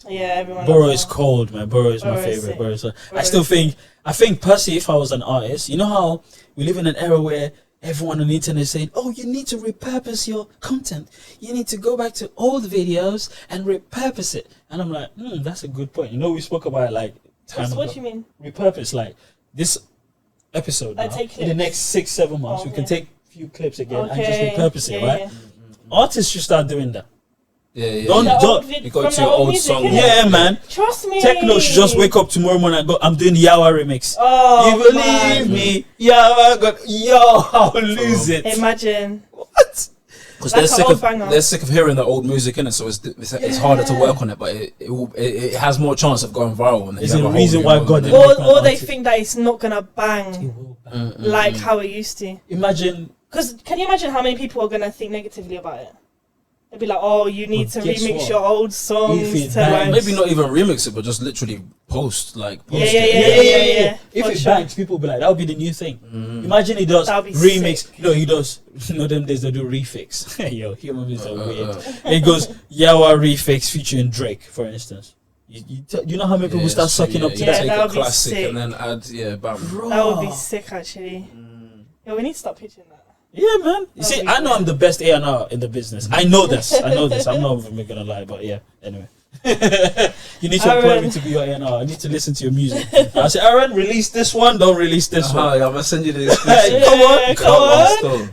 Yeah, everyone. Borough is cold, man. Borough is my Borough is favorite. sick. I still think personally, if I was an artist, you know how we live in an era where everyone on the internet is saying, "Oh, you need to repurpose your content. You need to go back to old videos and repurpose it." And I'm like, that's a good point. You know, we spoke about it like time ago. What do you mean? Repurpose, like this episode now, in the next 6-7 months, we can take a few clips again and just repurpose it, right? Artists should start doing that. Yeah. Don't you got to your old song. Yeah, man. Trust me. Techno should just wake up tomorrow morning and go, I'm doing the Yawa remix. Oh, you believe me? Yawa got, I'll lose it. Imagine. What? Because they're sick of hearing the old music in it, so it's harder to work on it, but it has more chance of going viral. When there's a reason why God or they think that it's not gonna bang like how it used to. Imagine. Because can you imagine how many people are gonna think negatively about it? They'd be like, "Oh, you need to remix your old songs." To maybe not even remix it, but just literally post Yeah. If it bangs, people will be like, "That would be the new thing." Imagine he does remix. Sick. No, he does. Them days they do refix. Yo, human beings are weird. It goes Yawa refix featuring Drake, for instance. You know how many people start sucking up to that? Take that a classic sick. And then add bam. That would be sick, actually. Yeah, we need to start pitching that. Yeah, man. You see, I know I'm the best A&R in the business. I know this. I'm not even gonna lie, but yeah. Anyway, you need to employ me to be your A&R. I need to listen to your music. I say, Aaron, release this one. Don't release this one. I'm gonna send you the exclusive.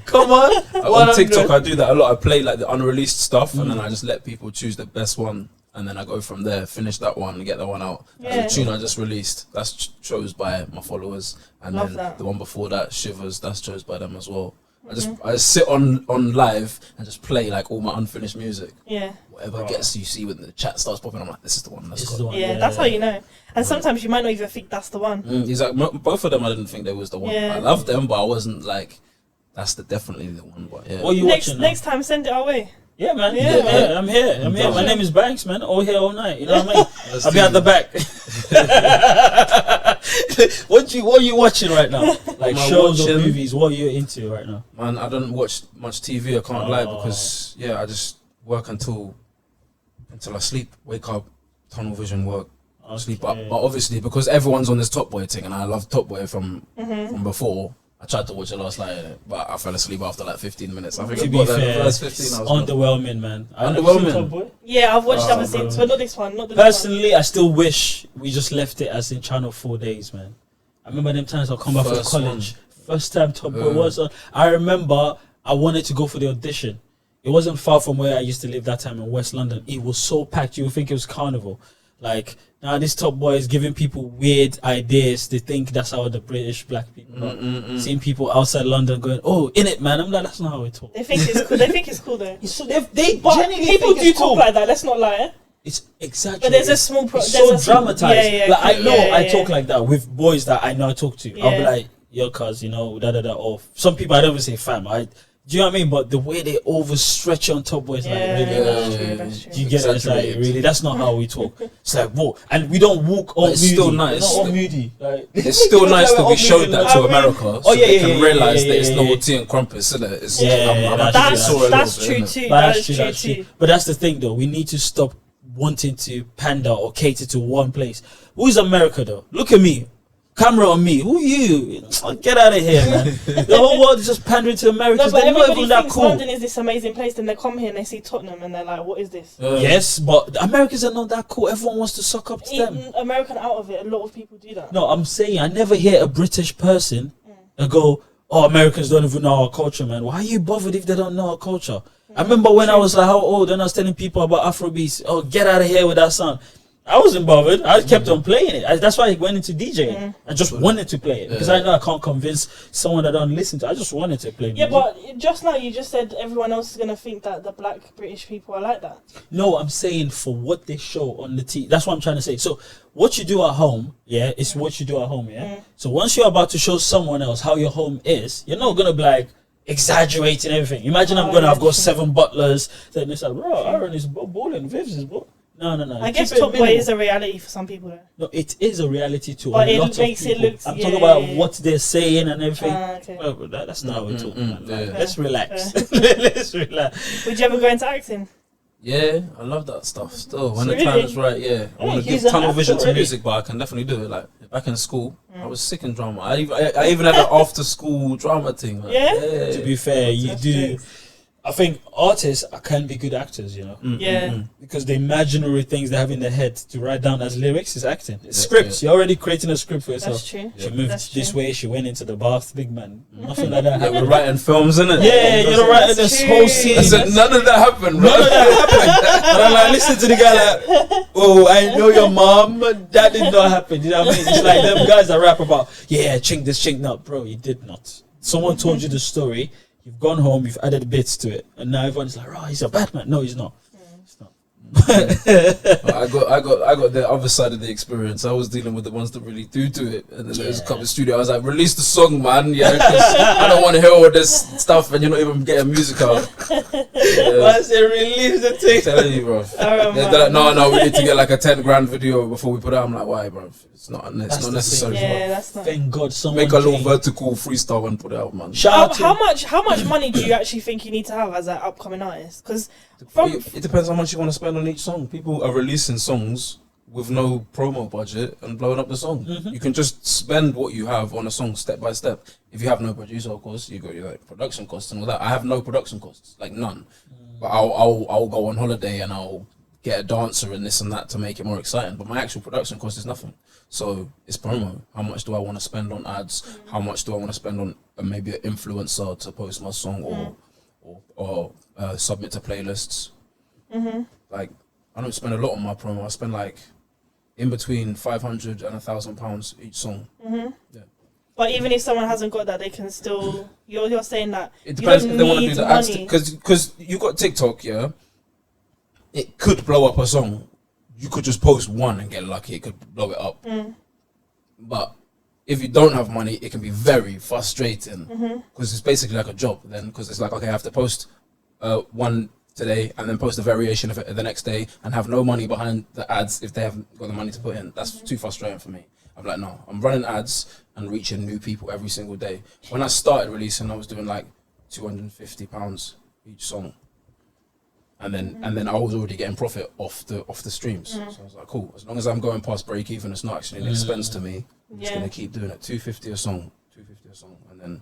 Come on. On TikTok, I do that a lot. I play like the unreleased stuff, and then I just let people choose the best one, and then I go from there, finish that one, and get that one out. The tune I just released, that's chose by my followers, and then the one before that, Shivers, that's chose by them as well. I just sit on live and just play like all my unfinished music. Yeah. Whatever gets you see when the chat starts popping, I'm like, this is the one. Let's go. Yeah, that's how you know. And sometimes you might not even think that's the one. Exactly. Both of them, I didn't think they was the one. Yeah. I loved them, but I wasn't like, that's definitely the one. But yeah. What are you watching next time, send it our way. Yeah, man. Yeah, I'm here. My name is Banks, man. All here, all night. You know what I mean? I'll be at the back. What are you watching right now? Like shows or movies? What are you into right now? Man, I don't watch much TV. I can't lie because I just work until I sleep. Wake up, tunnel vision, work, sleep. But obviously, because everyone's on this Top Boy thing, and I love Top Boy from before. I tried to watch it last night, but I fell asleep after like 15 minutes. I think to be fair, the first 15 underwhelming, man. Underwhelming. Yeah, I've watched other things, but not this one. Personally, I still wish we just left it as in Channel 4 days, man. I remember them times I come back from college. First time Top Boy was on. I remember I wanted to go for the audition. It wasn't far from where I used to live that time in West London. It was so packed, you would think it was carnival. Like, now this Top Boy is giving people weird ideas. They think that's how the British black people are. Seeing people outside London going, "Oh, in it, man." I'm like, that's not how we talk. They think it's cool. They think it's cool though. People do talk like that. Let's not lie. It's exaggerated. But there's a small it's so dramatized. Yeah, like, I know I talk like that with boys that I know I talk to. Yeah. I'll be like, "Yo, cuz, you know, Or some people I don't even say fam. Do you know what I mean? But the way they overstretch on Top Boy is like really. That's true. You get it? It's like really. That's not how we talk. It's like whoa, and we don't walk all moody. It's still nice. Not all moody. Like, it's still nice that we showed that to America, so they can realize that it's not tea and crumpets, isn't it? That's true too. That's true too. But that's the thing, though. We need to stop wanting to pander or cater to one place. Who is America, though? Look at me. Camera on me. Who are you? Get out of here, man. The whole world is just pandering to Americans. They're not even that cool. London is this amazing place, then they come here and they see Tottenham and they're like, what is this? Yes, but Americans are not that cool. Everyone wants to suck up to them. American out of it, a lot of people do that. No, I'm saying I never hear a British person go, "Oh, Americans don't even know our culture, man." Why are you bothered if they don't know our culture? I remember when I was like how old and I was telling people about Afrobeats. "Oh, get out of here with that song." I wasn't bothered. I kept on playing it. That's why I went into DJing. I just wanted to play it because I know I can't convince someone that don't listen to. I just wanted to play music. Yeah, but just now you just said everyone else is gonna think that the black British people are like that. No, I'm saying for what they show on the TV. That's what I'm trying to say. So what you do at home, is what you do at home, So once you're about to show someone else how your home is, you're not gonna be like exaggerating everything. Imagine I've got 7 butlers. Then it's like, bro, Aaron is balling, Vivs is balling. No. I guess Top Boy is a reality for some people, though. No, it is a reality to but a lot of people. I'm talking about what they're saying and everything. Okay. Well, that's not how we talk. Let's relax. Let's relax. Would you ever go into acting? Yeah, I love that stuff. Still, when the Really? time is right, yeah, I want to he's give a tunnel hacker vision to already. music, but I can definitely do it. Like back in school, I was sick in drama. I even had an after school drama thing. Like, Yeah? To be fair, you do. I think artists can be good actors, you know, Yeah. because the imaginary things they have in their head to write down as lyrics is acting. It's Yeah, scripts. You're already creating a script for yourself. That's true. She moved That's this true. way. She went into the bath. Big man, nothing like that. Yeah, happened. we're writing films, innit? Yeah, you're writing this true. whole scene. I said none of that happened, bro. None of that happened. And I'm like, listen to the guy like, oh, I know your mom. That did not happen. You know what I mean? It's like them guys that rap about, yeah, chink this, chink that. Bro, you did not. Someone told you the story. You've gone home. You've added bits to it, and now everyone's like, oh, he's a bad man. No, he's not. He's not. I got the other side of the experience. I was dealing with the ones that really do it, and then there was a couple of studio. I was like, release the song, man. Yeah, 'cause I don't want to hear all this stuff, and you're not even getting music out. Once they release the thing, Telling you, bro. They're like, no, we need to get like a 10 grand video before we put it out. I'm like, why, bro? It's not necessary. Yeah, that's not. thank God someone Make a little came. vertical freestyle and put it out, man. Shout out to How much money do you actually think you need to have as an upcoming artist? Because It depends how much you want to spend on each song. People are releasing songs with no promo budget and blowing up the song. You can just spend what you have on a song step by step. If you have no producer, of course, you got your like production costs and all that. I have no production costs, like none. But I'll go on holiday and I'll get a dancer and this and that to make it more exciting. But my actual production cost is nothing. So it's promo. How much do I want to spend on ads? How much do I want to spend on maybe an influencer to post my song or submit to playlists? Like, I don't spend a lot on my promo. I spend like in between £500 and £1,000 each song. Yeah. but even if someone hasn't got that, they can still. You're saying that It depends you if don't they want to do need the ads money. because you got TikTok, yeah. It could blow up a song. You could just post one and get lucky. It could blow it up. But if you don't have money, it can be very frustrating because it's basically like a job then. Because it's like, okay, I have to post one today and then post a variation of it the next day and have no money behind the ads if they haven't got the money to put in. That's too frustrating for me. I'm like, no, I'm running ads and reaching new people every single day. When I started releasing, I was doing like £250 each song. And then I was already getting profit off the streams. So I was like, cool. As long as I'm going past break even, it's not actually an expense to me. I'm just gonna keep doing it. $250 a song, and then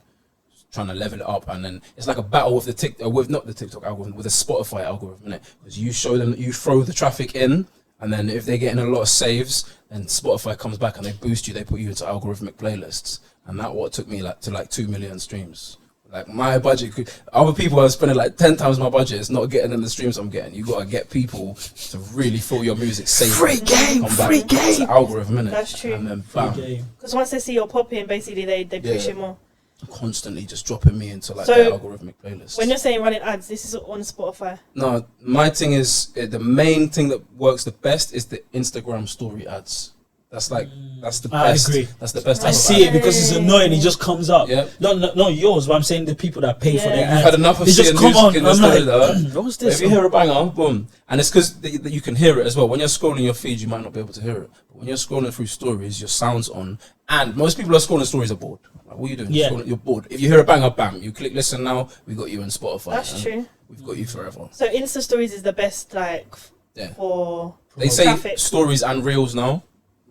just trying to level it up. And then it's like a battle with not the TikTok algorithm, with the Spotify algorithm, innit? Because you show them, you throw the traffic in, and then if they're getting a lot of saves, then Spotify comes back and they boost you. They put you into algorithmic playlists, and that what took me to 2 million streams. Like my budget, other people are spending like 10 times my budget. It's not getting them the streams I'm getting. You gotta get people to really feel your music safe. Free game, free game. It's an algorithm, innit? That's true. And then bam, game. Because once they see you're popping, basically they push it more. constantly just dropping me into like So, their algorithmic playlists. When you're saying running ads, this is on Spotify. No, my thing is the main thing that works the best is the Instagram story ads. That's the I best. agree. That's the best. I type of see ad. it because it's annoying. It just comes up. Yeah. Not yours, but I'm saying the people that pay for their Yeah. ads. You've had enough of They just seeing come music on. in the I'm story, like, though. what's But this? if you hear a banger, boom. And it's because you can hear it as well. When you're scrolling your feed, you might not be able to hear it. But when you're scrolling through stories, your sound's on. And most people are scrolling stories are bored. Like, what are you doing? Yeah. You're bored. If you hear a banger, bam, you click listen now, we got you in Spotify. That's and true. We've got you forever. So Insta stories is the best, like, Yeah. for They say traffic. stories and reels now,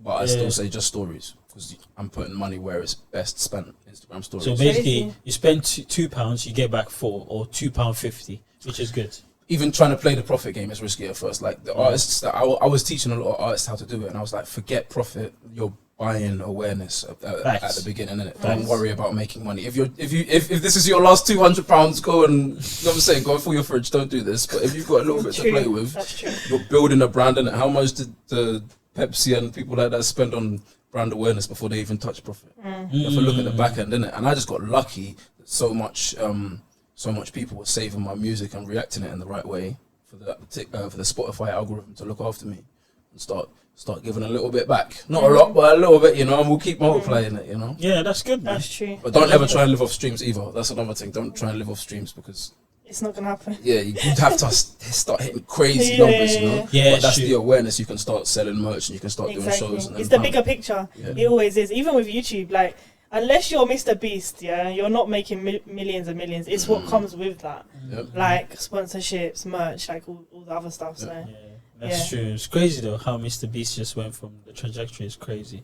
but I Yeah. still say just stories because I'm putting money where it's best spent. Instagram stories. So basically, Crazy. you spend £2, you get back £4 or £2.50, which is good. Even trying to play the profit game is risky at first. Like the artists that I was teaching a lot of artists how to do it, and I was like, forget profit. You're buying awareness at the beginning, innit? Don't worry about making money. If this is your last £200, go and, you know what I'm saying, go fill your fridge. Don't do this. But if you've got a little bit to play with, That's true. you're building a brand. And how much did the Pepsi and people like that spend on brand awareness before they even touch profit? You have to look at the back end, innit? And I just got lucky that so much people were saving my music and reacting it in the right way for the Spotify algorithm to look after me and start giving a little bit back. Not a lot, but a little bit, you know, and we'll keep multiplying it, you know. Yeah, that's good, man. That's true. But don't ever try and live off streams either. That's another thing. Don't try and live off streams because It's not gonna happen. you'd have to start hitting crazy Yeah, numbers, you know. Yeah, but that's true. the awareness. You can start selling merch and you can start doing shows. And then It's the bam. bigger picture. Yeah. It always is. Even with YouTube, like, unless you're Mr. Beast, yeah, you're not making millions and millions. It's what comes with that, Yep. like sponsorships, merch, like all all the other stuff. So Yeah, that's true. It's crazy though how Mr. Beast just went from the trajectory is crazy.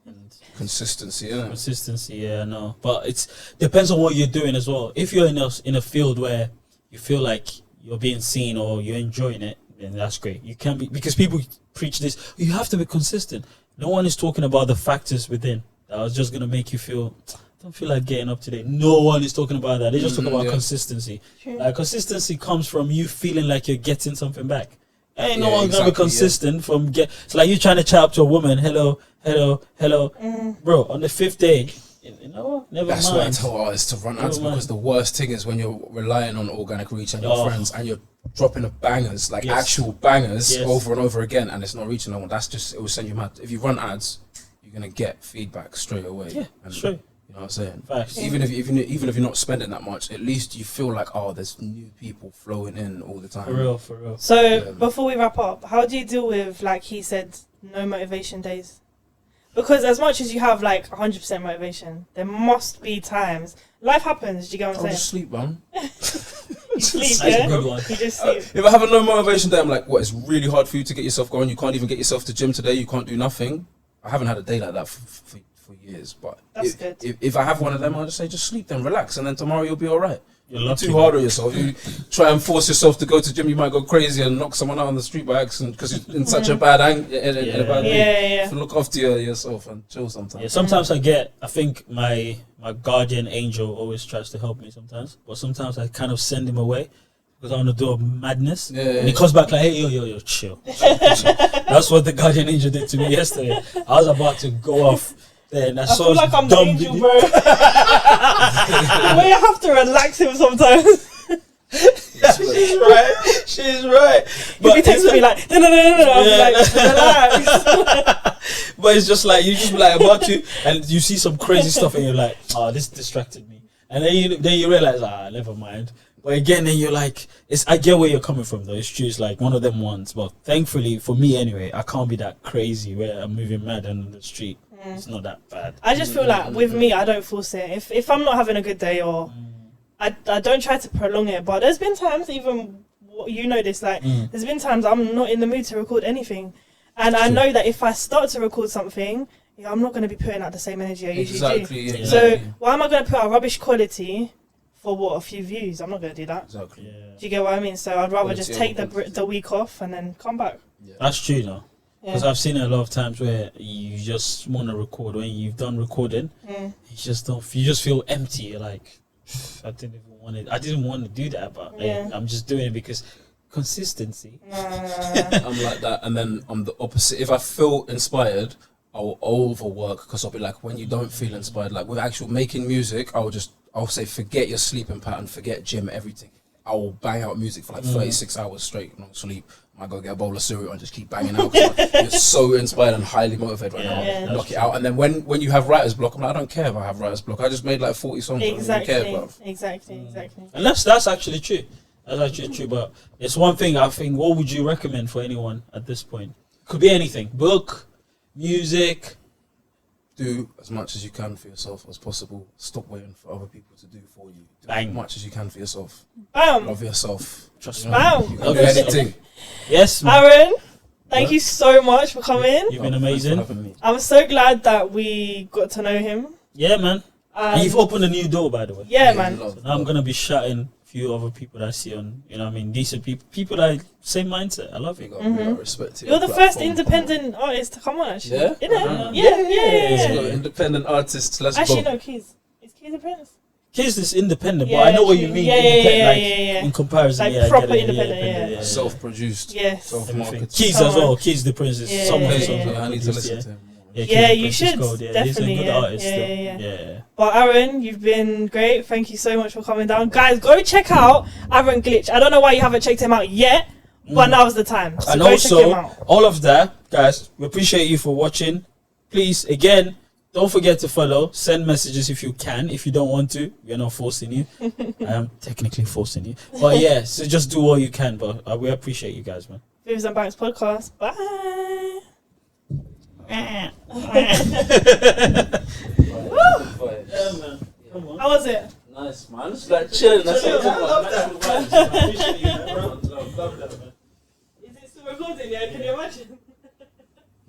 And Consistency, yeah. consistency, yeah, I know. But it depends on what you're doing as well. If you're in a field where you feel like you're being seen or you're enjoying it, then that's great. You can't be, because people preach this, you have to be consistent. No one is talking about the factors within that was just gonna make you feel, don't feel like getting up today. No one is talking about that. They just talk about consistency. True. Like consistency comes from you feeling like you're getting something back. Ain't no Yeah, one's gonna be exactly, consistent from get. It's like you trying to chat up to a woman. Hello, bro. On the 5th day, you know, never That's why I mind. tell artists to run ads, Never mind. because the worst thing is when you're relying on organic reach and your Oh. friends and you're dropping the bangers, like Yes. actual bangers, Yes. over and over again, and it's not reaching no one. That's just, it will send you mad. If you run ads, you're gonna get feedback straight away. Yeah, and, straight. You know what I'm saying? Facts. Even if you're not spending that much, at least you feel like, oh, there's new people flowing in all the time. For real. So Yeah. before we wrap up, how do you deal with, like he said, no motivation days? Because as much as you have like 100% motivation, there must be times life happens. Do you get what I'm I'll saying? just sleep, man. You sleep, That's a yeah. good one. You just sleep. If I have a no motivation day, I'm like, what? It's really hard for you to get yourself going. You can't even get yourself to gym today. You can't do nothing. I haven't had a day like that for years. But That's good. If I have one of them, I'll just say, just sleep then, relax, and then tomorrow you'll be all right. You're lucky. Too hard on yourself. You try and force yourself to go to gym, you might go crazy and knock someone out on the street by accident because you're in such a bad in a bad mood. Yeah. So look after yourself and chill sometimes. Yeah, sometimes I think my guardian angel always tries to help me sometimes, but sometimes I kind of send him away because I want to do a madness. Yeah, And he comes back like, hey, yo, chill. That's what the guardian angel did to me yesterday. I was about to go off. Then I saw feel like I'm the dumb angel, video. bro. The way I have to relax him sometimes. She's right. If he texts me like, no, I'll be like, relax. But it's just like you just be like about to, and you see some crazy stuff, and you're like, oh, this distracted me, and then you realize, never mind. But again, then you're like, I get where you're coming from though. It's true. It's like one of them ones. But thankfully for me anyway, I can't be that crazy where I'm moving mad on the street. It's not that bad. I just feel like with me, I don't force it. If I'm not having a good day, or I don't try to prolong it. But there's been times, even you know this, like there's been times I'm not in the mood to record anything, and I know that if I start to record something, I'm not going to be putting out the same energy I usually do. Yeah, So why am I going to put out rubbish quality for what, a few views? I'm not going to do that. Exactly. Yeah. Do you get what I mean? So I'd rather Quality just over take quantity. the week off and then come back. That's true though. Because Yeah. I've seen it a lot of times where you just want to record. When you've done recording, you just don't. You just feel empty. You're like, I didn't even want it. I didn't want to do that, but hey, I'm just doing it because consistency. No. I'm like that, and then I'm the opposite. If I feel inspired, I'll overwork, because I'll be like, when you don't feel inspired, like with actual making music, I'll say, forget your sleeping pattern, forget gym, everything. I will bang out music for like 36 hours straight, no sleep. I go get a bowl of cereal and just keep banging out. 'Cause you're so inspired and highly motivated right now. Knock it out. And then when you have writer's block, I'm like, I don't care if I have writer's block. I just made like 40 songs. Exactly. I don't even care, bruv. Exactly. And that's actually true. That's actually true. But it's one thing I think. What would you recommend for anyone at this point? Could be anything. Book, music. Do as much as you can for yourself as possible. Stop waiting for other people to do for you. Do Bang. as much as you can for yourself. Bam. Love yourself. Trust You me. Bam. You can Love do yourself. anything. Yes, man. Aaron, thank you so much for coming. You've been Thanks for amazing. having me. I'm so glad that we got to know him. Yeah, man. And you've opened a new door, by the way. Yeah, man. love, Now I'm gonna be shouting a few other people that I see on, you know what I mean, decent people that same mindset. I love We it. got, we got respect to You're your the first platform. independent artist to come on, actually. Yeah? Innit? Yeah. Let's go, independent artists. Let's Actually, go. no, Keys. Is Keys a prince? Kids is independent, Yeah, but I know what you true. mean. Yeah, independent, yeah, like yeah. in comparison, Like yeah, I proper get it, independent, yeah. Self-produced. Yes. Everything. Self-marketed. Keys Come as on. well. Keys the Prince is Yeah, someone yeah, who's yeah. Yeah, I need to produced, listen yeah. to him more. Yeah, Yeah, Keys you the Prince is should, gold, yeah. definitely, He's a good yeah. artist. Yeah, still. yeah. Yeah. But Aaron, you've been great. Thank you so much for coming down. Guys, go check out Aaron Glitch. I don't know why you haven't checked him out yet, but now's the time. So And go check him also, out. all of that, guys, we appreciate you for watching. Please, again, don't forget to follow. Send messages if you can. If you don't want to, we're not forcing you. I am technically forcing you. But yeah, so just do all you can. But we appreciate you guys, man. Vives and Banks podcast. Bye. Yeah, man. Come on. How was it? Nice, man. It's like chilling. That's what I'm talking about. I love that. Natural vibes. I appreciate you, man. Love that, man. Imagine.